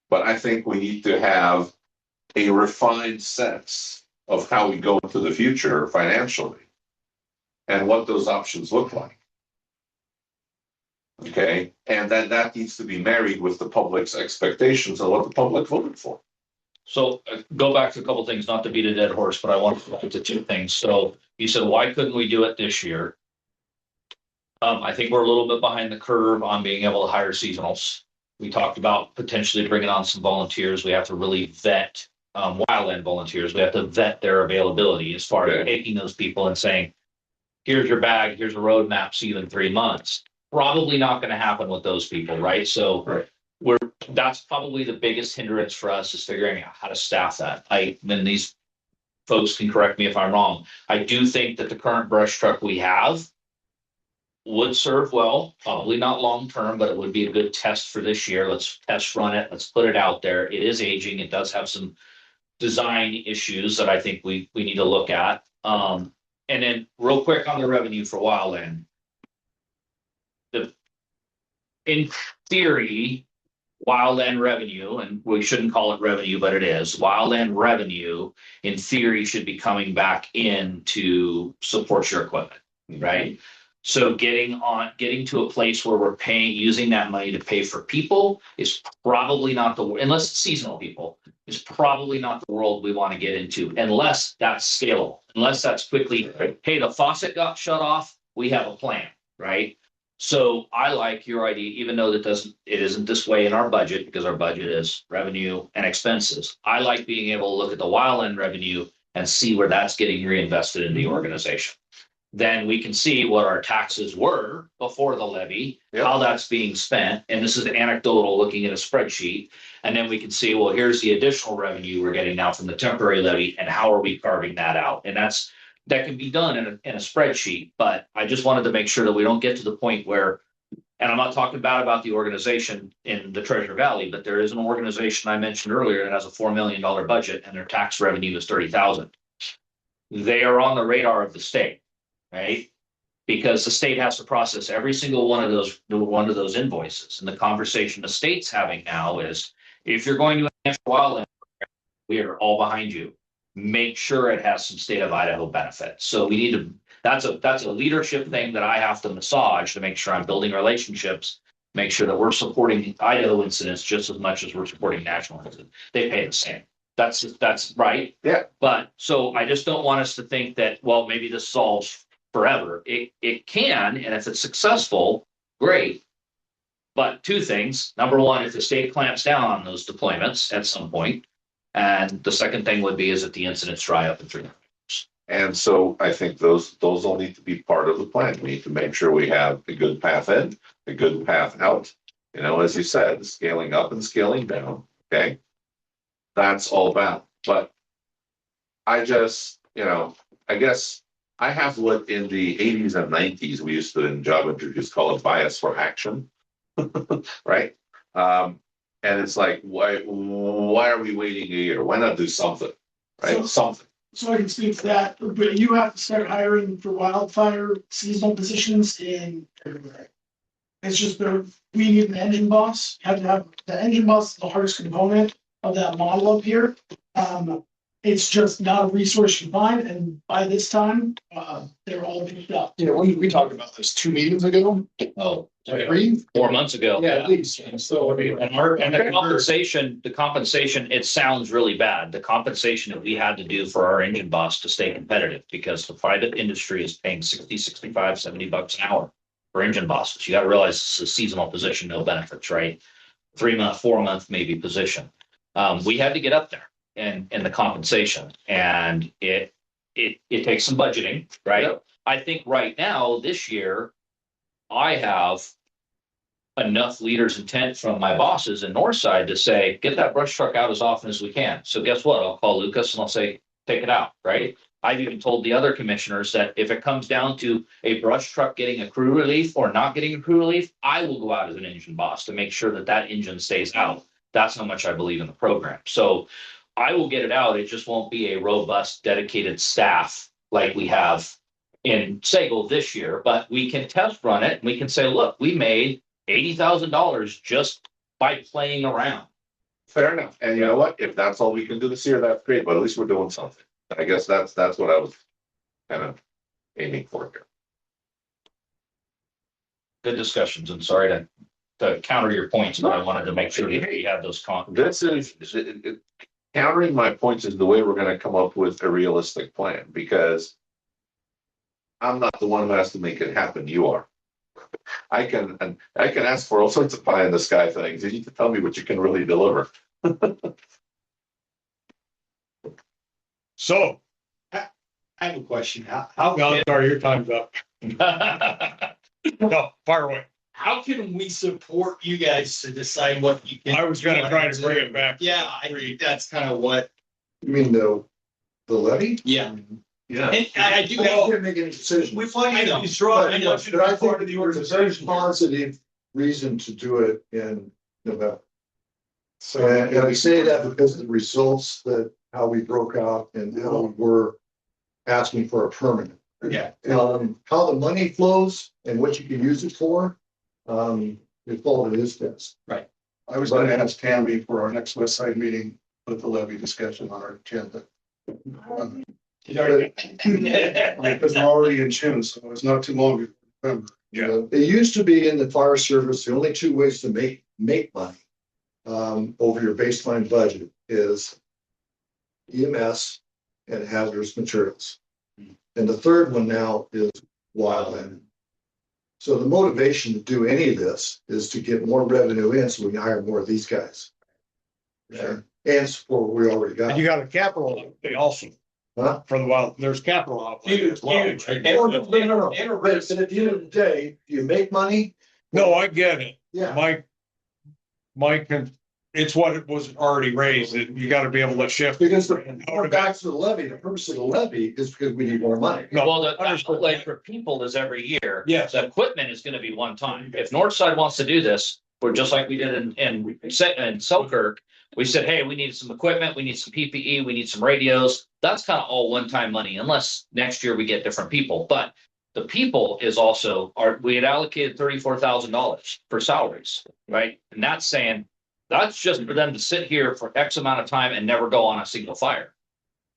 But I think we need to have a refined sense of how we go into the future financially and what those options look like. Okay, and then that needs to be married with the public's expectations and what the public voted for. So go back to a couple of things, not to beat a dead horse, but I want to get to two things. So you said, why couldn't we do it this year? I think we're a little bit behind the curve on being able to hire seasonals. We talked about potentially bringing on some volunteers. We have to really vet wildland volunteers. We have to vet their availability as far as taking those people and saying, here's your bag, here's a roadmap, see you in 3 months. Probably not going to happen with those people, right? So that's probably the biggest hindrance for us is figuring out how to staff that. Then these folks can correct me if I'm wrong. I do think that the current brush truck we have would serve well, probably not long term, but it would be a good test for this year. Let's test run it. Let's put it out there. It is aging. It does have some design issues that I think we need to look at. and then real quick on the revenue for wildland. In theory, wildland revenue, and we shouldn't call it revenue, but it is, wildland revenue, in theory, should be coming back in to support your equipment, right? So getting to a place where we're using that money to pay for people is probably not unless it's seasonal people, is probably not the world we want to get into, unless that's scalable, unless that's quickly, hey, the faucet got shut off, we have a plan, right? So I like your idea, even though it isn't this way in our budget, because our budget is revenue and expenses. I like being able to look at the wildland revenue and see where that's getting reinvested in the organization. Then we can see what our taxes were before the levy, how that's being spent. And this is anecdotal looking at a spreadsheet. And then we can see, well, here's the additional revenue we're getting now from the temporary levy, and how are we carving that out? And that can be done in a spreadsheet, but I just wanted to make sure that we don't get to the point where, and I'm not talking bad about the organization in the Treasure Valley, but there is an organization I mentioned earlier that has a $4 million budget and their tax revenue is 30,000. They are on the radar of the state, right? Because the state has to process every single one of those invoices. And the conversation the state's having now is, if you're going to enhance wildland, we are all behind you. Make sure it has some state of Idaho benefits. So we need to, that's a leadership thing that I have to massage to make sure I'm building relationships, make sure that we're supporting Idaho incidents just as much as we're supporting national incidents. They pay the same. That's right. Yeah. But so I just don't want us to think that, well, maybe this solves forever. It can, and if it's successful, great. But two things. Number one, if the state clamps down on those deployments at some point, and the second thing would be is that the incidents dry up in 3 months. And so I think those all need to be part of the plan. We need to make sure we have a good path in, a good path out. You know, as you said, scaling up and scaling down. Okay. That's all about. But I just, I guess I have what in the 80s and 90s we used to in job interviews call a bias for action. Right. And it's like, why are we waiting a year? Why not do something? Right? Something. So I can speak to that, but you have to start hiring for wildfire seasonal positions in February. It's just we need an engine boss. You have to have the engine boss is the hardest component of that model up here. It's just not a resource you find, and by this time, they're all picked up. Yeah, we talked about this 2 meetings ago. Oh, 3? 4 months ago. Yeah, at least. So, I mean, And the compensation, it sounds really bad. The compensation that we had to do for our engine boss to stay competitive, because the private industry is paying 60, 65, 70 bucks an hour for engine bosses. You got to realize it's a seasonal position, no benefits, right? 3 month, 4 month maybe position. We had to get up there in the compensation, and it takes some budgeting, right? Yep. I think right now, this year, I have enough leaders' intent from my bosses in Northside to say, get that brush truck out as often as we can. So guess what? I'll call Lucas and I'll say, take it out, right? I've even told the other commissioners that if it comes down to a brush truck getting a crew relief or not getting a crew relief, I will go out as an engine boss to make sure that that engine stays out. That's how much I believe in the program. So I will get it out. It just won't be a robust, dedicated staff like we have in Sagle this year, but we can test run it. And we can say, look, we made $80,000 just by playing around. Fair enough. And you know what? If that's all we can do this year, that's great. But at least we're doing something. I guess that's what I was kind of aiming for here. Good discussions. And sorry to counter your points, but I wanted to make sure that you had those. This is countering my points is the way we're going to come up with a realistic plan, because I'm not the one who has to make it happen. You are. I can ask for all sorts of pie in the sky things. You need to tell me what you can really deliver. So, I have a question. How no, sorry, your time's up. No, fire away. how can we support you guys to decide what you can? I was gonna try to bring it back. Yeah, I think that's kind of what. You mean the levy? Yeah. Yeah. And I do I have. can't make any decisions. We want I you know. to be strong. I But want you to I be think part of the there's a organization. positive reason to do it in November. And I say that because of the results that how we broke out and how we're asking for a permanent. Yeah. How the money flows and what you can use it for, it's all it is this. I was gonna ask Tammy for our next Westside meeting, put the levy discussion on our agenda. Because we're already in June, so it's not too long before November. It used to be in the fire service, the only two ways to make money over your baseline budget is EMS and hazardous materials. And the third one now is wildland. So the motivation to do any of this is to get more revenue in so we can hire more of these guys. Sure. And support what we already And got. you got a capital outlay also Huh? for the wild, there's capital outlay Huge, as well. huge. Oh, no. But at the end of the day, do you make money? No, I get it. Yeah. It's what it was already raised, that you gotta be able to shift. Because going back to the levy, the purpose of the levy is because we need more money. No, Well, the understood. outlay for people is every year. Yes. The equipment is gonna be one time. If Northside wants to do this, we're just like we did in Selkirk. We said, hey, we need some equipment, we need some PPE, we need some radios. That's kind of all one-time money, unless next year we get different people. But the people is also, we had allocated $34,000 for salaries, right? And that's saying, that's just for them to sit here for X amount of time and never go on a single fire.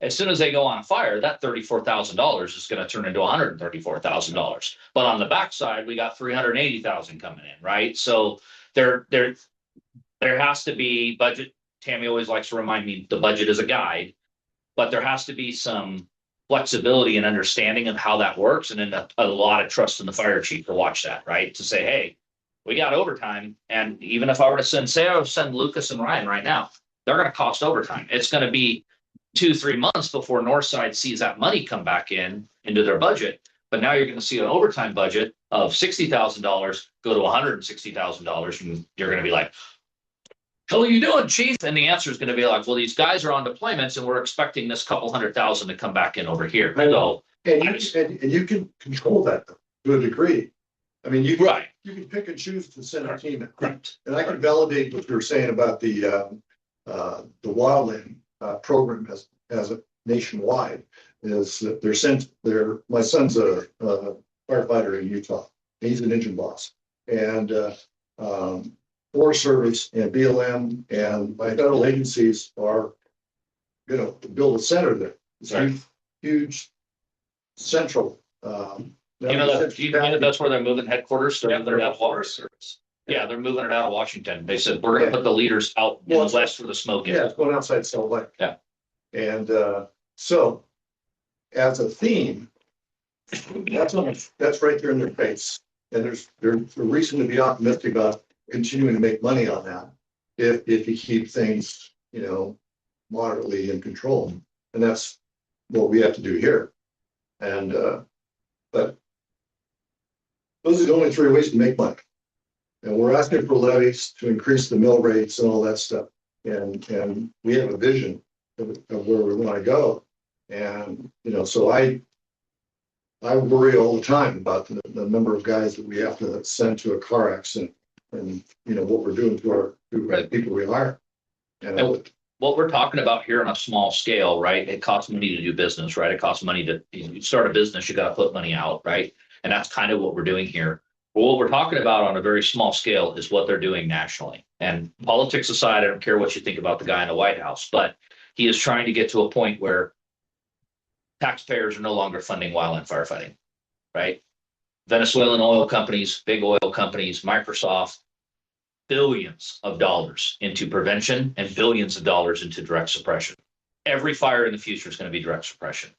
As soon as they go on a fire, that $34,000 is going to turn into $134,000. But on the backside, we got $380,000 coming in, right? So there has to be budget. Tammy always likes to remind me the budget is a guide, but there has to be some flexibility and understanding of how that works, and then a lot of trust in the fire chief to watch that, right? To say, hey, we got overtime, and even if I were to send Lucas and Ryan right now, they're going to cost overtime. It's going to be 2-3 months before Northside sees that money come back into their budget. But now you're going to see an overtime budget of $60,000 go to $160,000, and you're going to be like, "How are you doing, chief?" And the answer is going to be like, "Well, these guys are on deployments, and we're expecting this couple $100,000 to come back in over here." So, And you can control that to a degree. I mean, you can pick and choose to send a team in. Correct. And I can validate what you were saying about the wildland program as a nationwide is that my son's a firefighter in Utah. He's an engine boss. And Forest Service and BLM and my federal agencies are to build a center there. It's a huge central. You know that's where they're moving headquarters. They're moving it out of Washington. Yeah, they're moving it out of Washington. They said, we're gonna put the leaders out in the west where the smoke is. Yeah, it's going outside Salt Lake. Yeah. And so as a theme, that's right there in their face. And there's a reason to be optimistic about continuing to make money on that if you keep things, moderately in control. And that's what we have to do here. And but those are the only three ways to make money. And we're asking for levies to increase the mill rates and all that stuff. And we have a vision of where we want to go. And, so I worry all the time about the number of guys that we have to send to a car accident and, what we're doing to the people we hire. And what we're talking about here on a small scale, right? It costs money to do business, right? It costs money to you start a business, you got to put money out, right? And that's kind of what we're doing here. But what we're talking about on a very small scale is what they're doing nationally. And politics aside, I don't care what you think about the guy in the White House, but he is trying to get to a point where taxpayers are no longer funding wildland firefighting, right? Venezuelan oil companies, big oil companies, Microsoft, billions of dollars into prevention and billions of dollars into direct suppression. Every fire in the future is going to be direct suppression.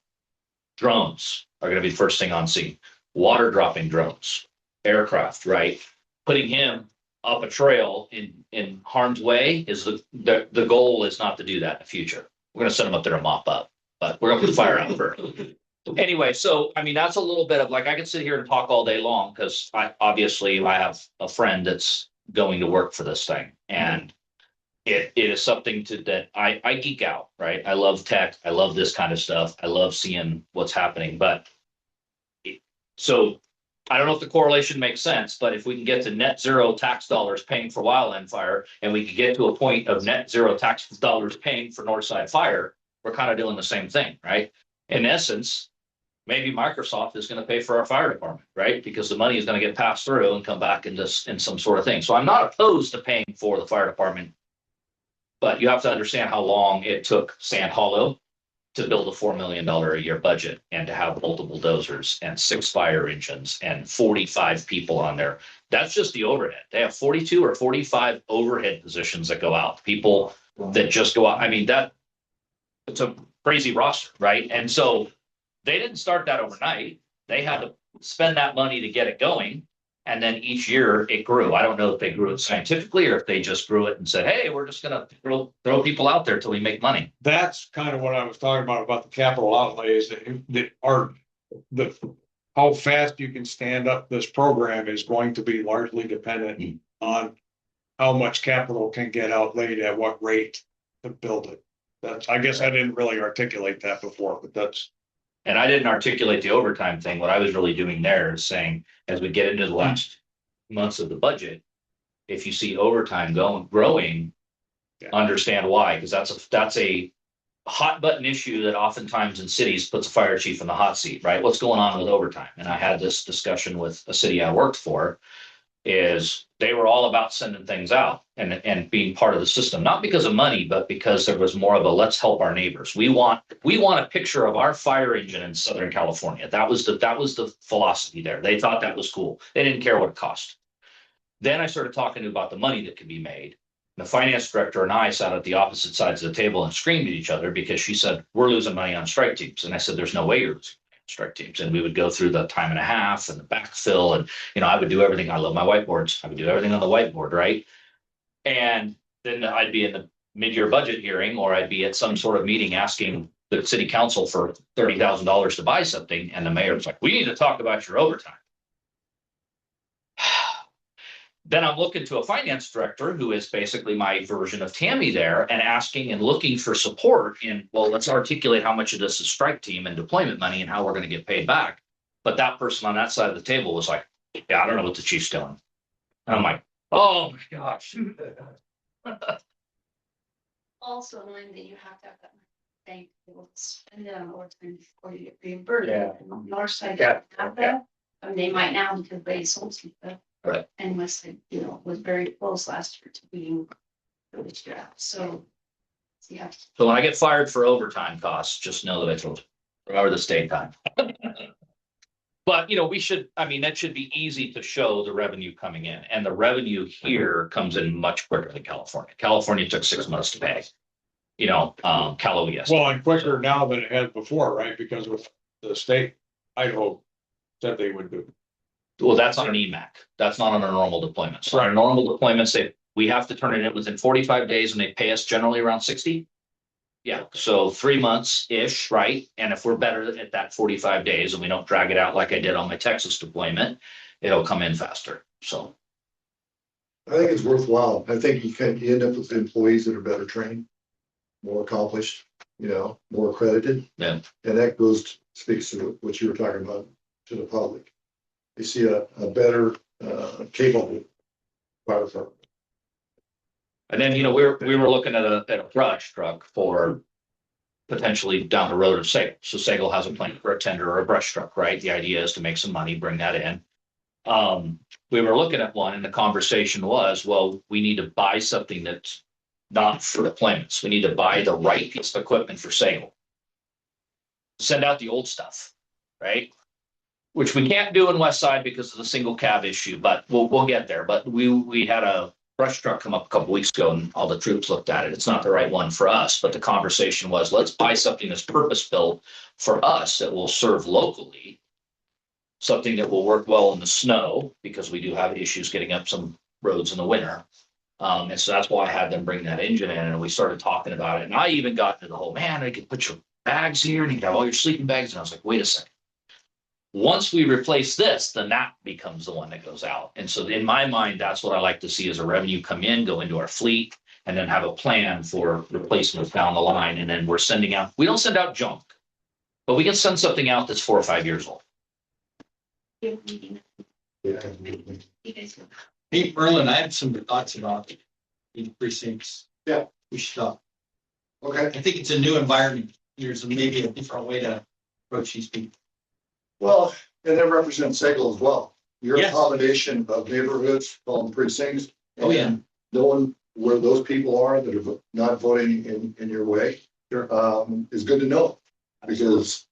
Drones are going to be the first thing on scene. Water dropping drones, aircraft, right? Putting him up a trail in harm's way is the goal is not to do that in the future. We're going to send him up there to mop up, but we're going to put the fire out first. Anyway, so I mean that's a little bit of like I could sit here and talk all day long because I have a friend that's going to work for this thing, and it is something that I geek out, right? I love tech, I love this kind of stuff, I love seeing what's happening, but so I don't know if the correlation makes sense, but if we can get to net zero tax dollars paying for wildland fire, and we can get to a point of net zero tax dollars paying for Northside fire, we're kind of doing the same thing, right? In essence, maybe Microsoft is going to pay for our fire department, right? Because the money is going to get passed through and come back in this, in some sort of thing. So I'm not opposed to paying for the fire department. But you have to understand how long it took Sand Hollow to build a $4 million a year budget and to have multiple dozers and 6 fire engines and 45 people on there. That's just the overhead. They have 42 or 45 overhead positions that go out, people that just go out. I mean, it's a crazy roster, right? And so they didn't start that overnight. They had to spend that money to get it going. And then each year it grew. I don't know if they grew it scientifically or if they just grew it and said, hey, we're just going to throw people out there till we make money. That's kind of what I was talking about the capital outlays that are how fast you can stand up this program is going to be largely dependent on how much capital can get outlaid at what rate to build it. I guess I didn't really articulate that before, but that's. And I didn't articulate the overtime thing. What I was really doing there is saying, as we get into the last months of the budget, if you see overtime growing, understand why, because that's a hot button issue that oftentimes in cities puts a fire chief in the hot seat, right? What's going on with overtime? And I had this discussion with a city I worked for, is they were all about sending things out and being part of the system, not because of money, but because there was more of a let's help our neighbors. We want a picture of our fire engine in Southern California. That was the philosophy there. They thought that was cool. They didn't care what it cost. Then I started talking about the money that could be made. The finance director and I sat at the opposite sides of the table and screamed at each other because she said, we're losing money on strike teams. And I said, there's no way you're losing strike teams. And we would go through the time and a half and the backfill. And, I would do everything. I love my whiteboards. I would do everything on the whiteboard, right? And then I'd be in the mid-year budget hearing, or I'd be at some sort of meeting asking the city council for $30,000 to buy something. And the mayor's like, we need to talk about your overtime. Then I'm looking to a finance director who is basically my version of Tammy there and asking and looking for support in, well, let's articulate how much of this is strike team and deployment money and how we're going to get paid back. But that person on that side of the table was like, yeah, I don't know what the chief's doing. And I'm like, oh my gosh. Also knowing that you have to have that bank to be able to spend it on overtime before you get reimbursed. Yeah. And Northside Yeah. doesn't have that. I mean, they might now because they sold some stuff. Right. And Westside, was very close last year to being really strapped. So, yeah. So when I get fired for overtime costs, just know that I told you, remember the state time. But, that should be easy to show the revenue coming in, and the revenue here comes in much quicker than California. California took 6 months to pay, Cal OES. Well, and quicker now than it has before, right? Because with the state, Idaho said they would do. Well, that's on an EMAC. That's not on a normal deployment. So on Right. a normal deployment, we have to turn it in within 45 days and they pay us generally around 60. Yeah. So 3 months-ish, right? And if we're better at that 45 days and we don't drag it out like I did on my Texas deployment, it'll come in faster. So. I think it's worthwhile. I think you end up with employees that are better trained, more accomplished, more accredited. Yeah. And that speaks to what you were talking about to the public. They see a better, capable fire department. And then, we were looking at a brush truck for potentially down the road of Sagle. So Sagle has a plan for a tender or a brush truck, right? The idea is to make some money, bring that in. We were looking at one and the conversation was, well, we need to buy something that's not for deployments. We need to buy the right piece of equipment for Sagle. Send out the old stuff, right? Which we can't do in Westside because of the single cab issue, but we'll get there. But we had a brush truck come up a couple weeks ago and all the troops looked at it. It's not the right one for us, but the conversation was, let's buy something that's purpose built for us that will serve locally, something that will work well in the snow because we do have issues getting up some roads in the winter. And so that's why I had them bring that engine in and we started talking about it. And I even got into the whole, man, I could put your bags here and you can have all your sleeping bags. And I was like, wait a second. Once we replace this, then that becomes the one that goes out. And so in my mind, that's what I like to see as a revenue come in, go into our fleet, and then have a plan for replacements down the line. And then we don't send out junk, but we can send something out that's 4 or 5 years old. Yeah. Hey, Merlin, I have some thoughts about the precincts. Yeah. We should talk. Okay. I think it's a new environment. There's maybe a different way to approach these people. Well, and it represents Sagle as well. You're a Yes. combination of neighborhoods, called precincts. Oh, yeah. And knowing where those people are that are not voting in your way, is good to know. Because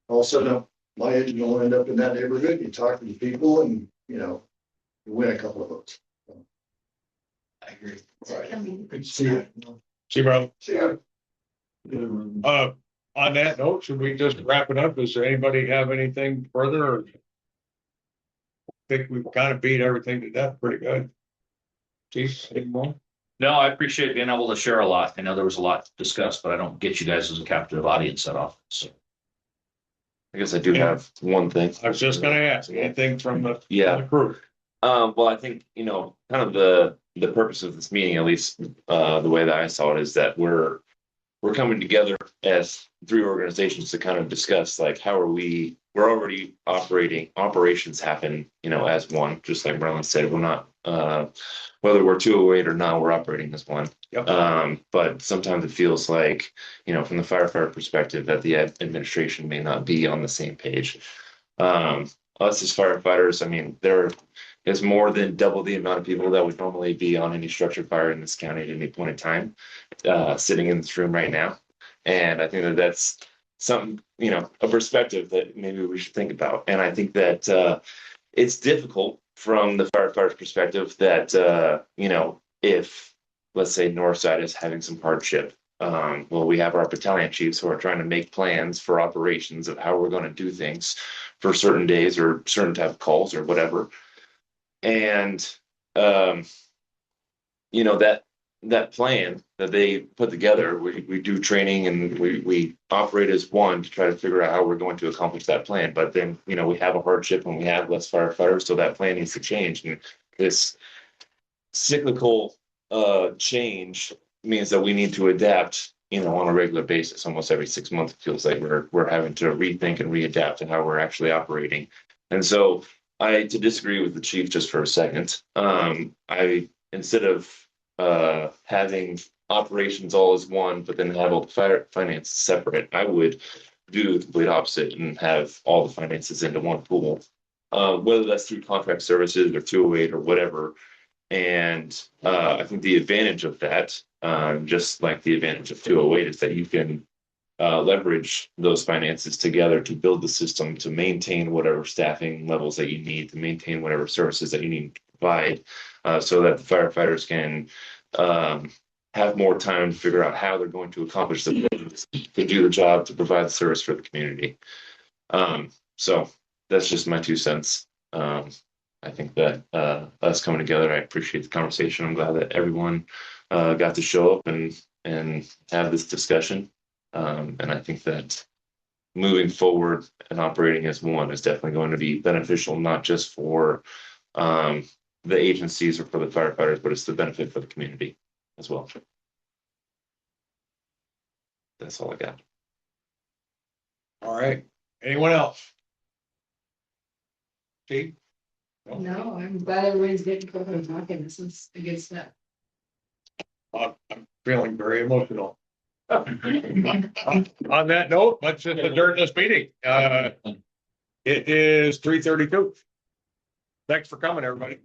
all of a sudden, my agent will end up in that neighborhood, you talk to the people and, you win a couple of votes. I agree. I mean, Good to see you. See, bro, See you. on that note, should we just wrap it up? Does anybody have anything further? Or think we've kind of beat everything to death pretty good. Chief, any more? No, I appreciate being able to share a lot. I know there was a lot to discuss, but I don't get you guys as a captive audience that often, so. I guess I do have one thing. I was just gonna ask, anything from the Yeah. crew? Well, I think, kind of the purpose of this meeting, at least, the way that I saw it, is that we're coming together as three organizations to kind of discuss, like, how are we're already operations happen, as one, just like Marlon said, we're not, whether we're 208 or not, we're operating as one. Yep. But sometimes it feels like, from the firefighter perspective, that the administration may not be on the same page. Us as firefighters, I mean, there is more than double the amount of people that would normally be on any structured fire in this county at any point in time, sitting in this room right now. And I think that that's something, a perspective that maybe we should think about. And I think that it's difficult from the firefighter's perspective that, if, let's say, Northside is having some hardship, well, we have our battalion chiefs who are trying to make plans for operations of how we're going to do things for certain days or certain type of calls or whatever. And, that plan that they put together, we do training and we operate as one to try to figure out how we're going to accomplish that plan. But then, we have a hardship and we have less firefighters, so that plan needs to change. And this cyclical change means that we need to adapt, on a regular basis. Almost every 6 months, it feels like we're having to rethink and readapt to how we're actually operating. And so to disagree with the chief just for a second, instead of having operations all as one, but then have all the finances separate, I would do the complete opposite and have all the finances into one pool, whether that's through contract services or 208 or whatever. And I think the advantage of that, just like the advantage of 208, is that you can leverage those finances together to build the system, to maintain whatever staffing levels that you need, to maintain whatever services that you need to provide, so that the firefighters can have more time to figure out how they're going to accomplish the business, to do the job, to provide the service for the community. So that's just my 2 cents. I think that us coming together, I appreciate the conversation. I'm glad that everyone got to show up and have this discussion. And I think that moving forward and operating as one is definitely going to be beneficial, not just for the agencies or for the firefighters, but it's the benefit for the community as well. That's all I got. All right. Anyone else? Chief? No, I'm glad everybody's getting together and talking. This is a good step. I'm feeling very emotional. On that note, let's just adjourn this meeting. It is 3:32. Thanks for coming, everybody.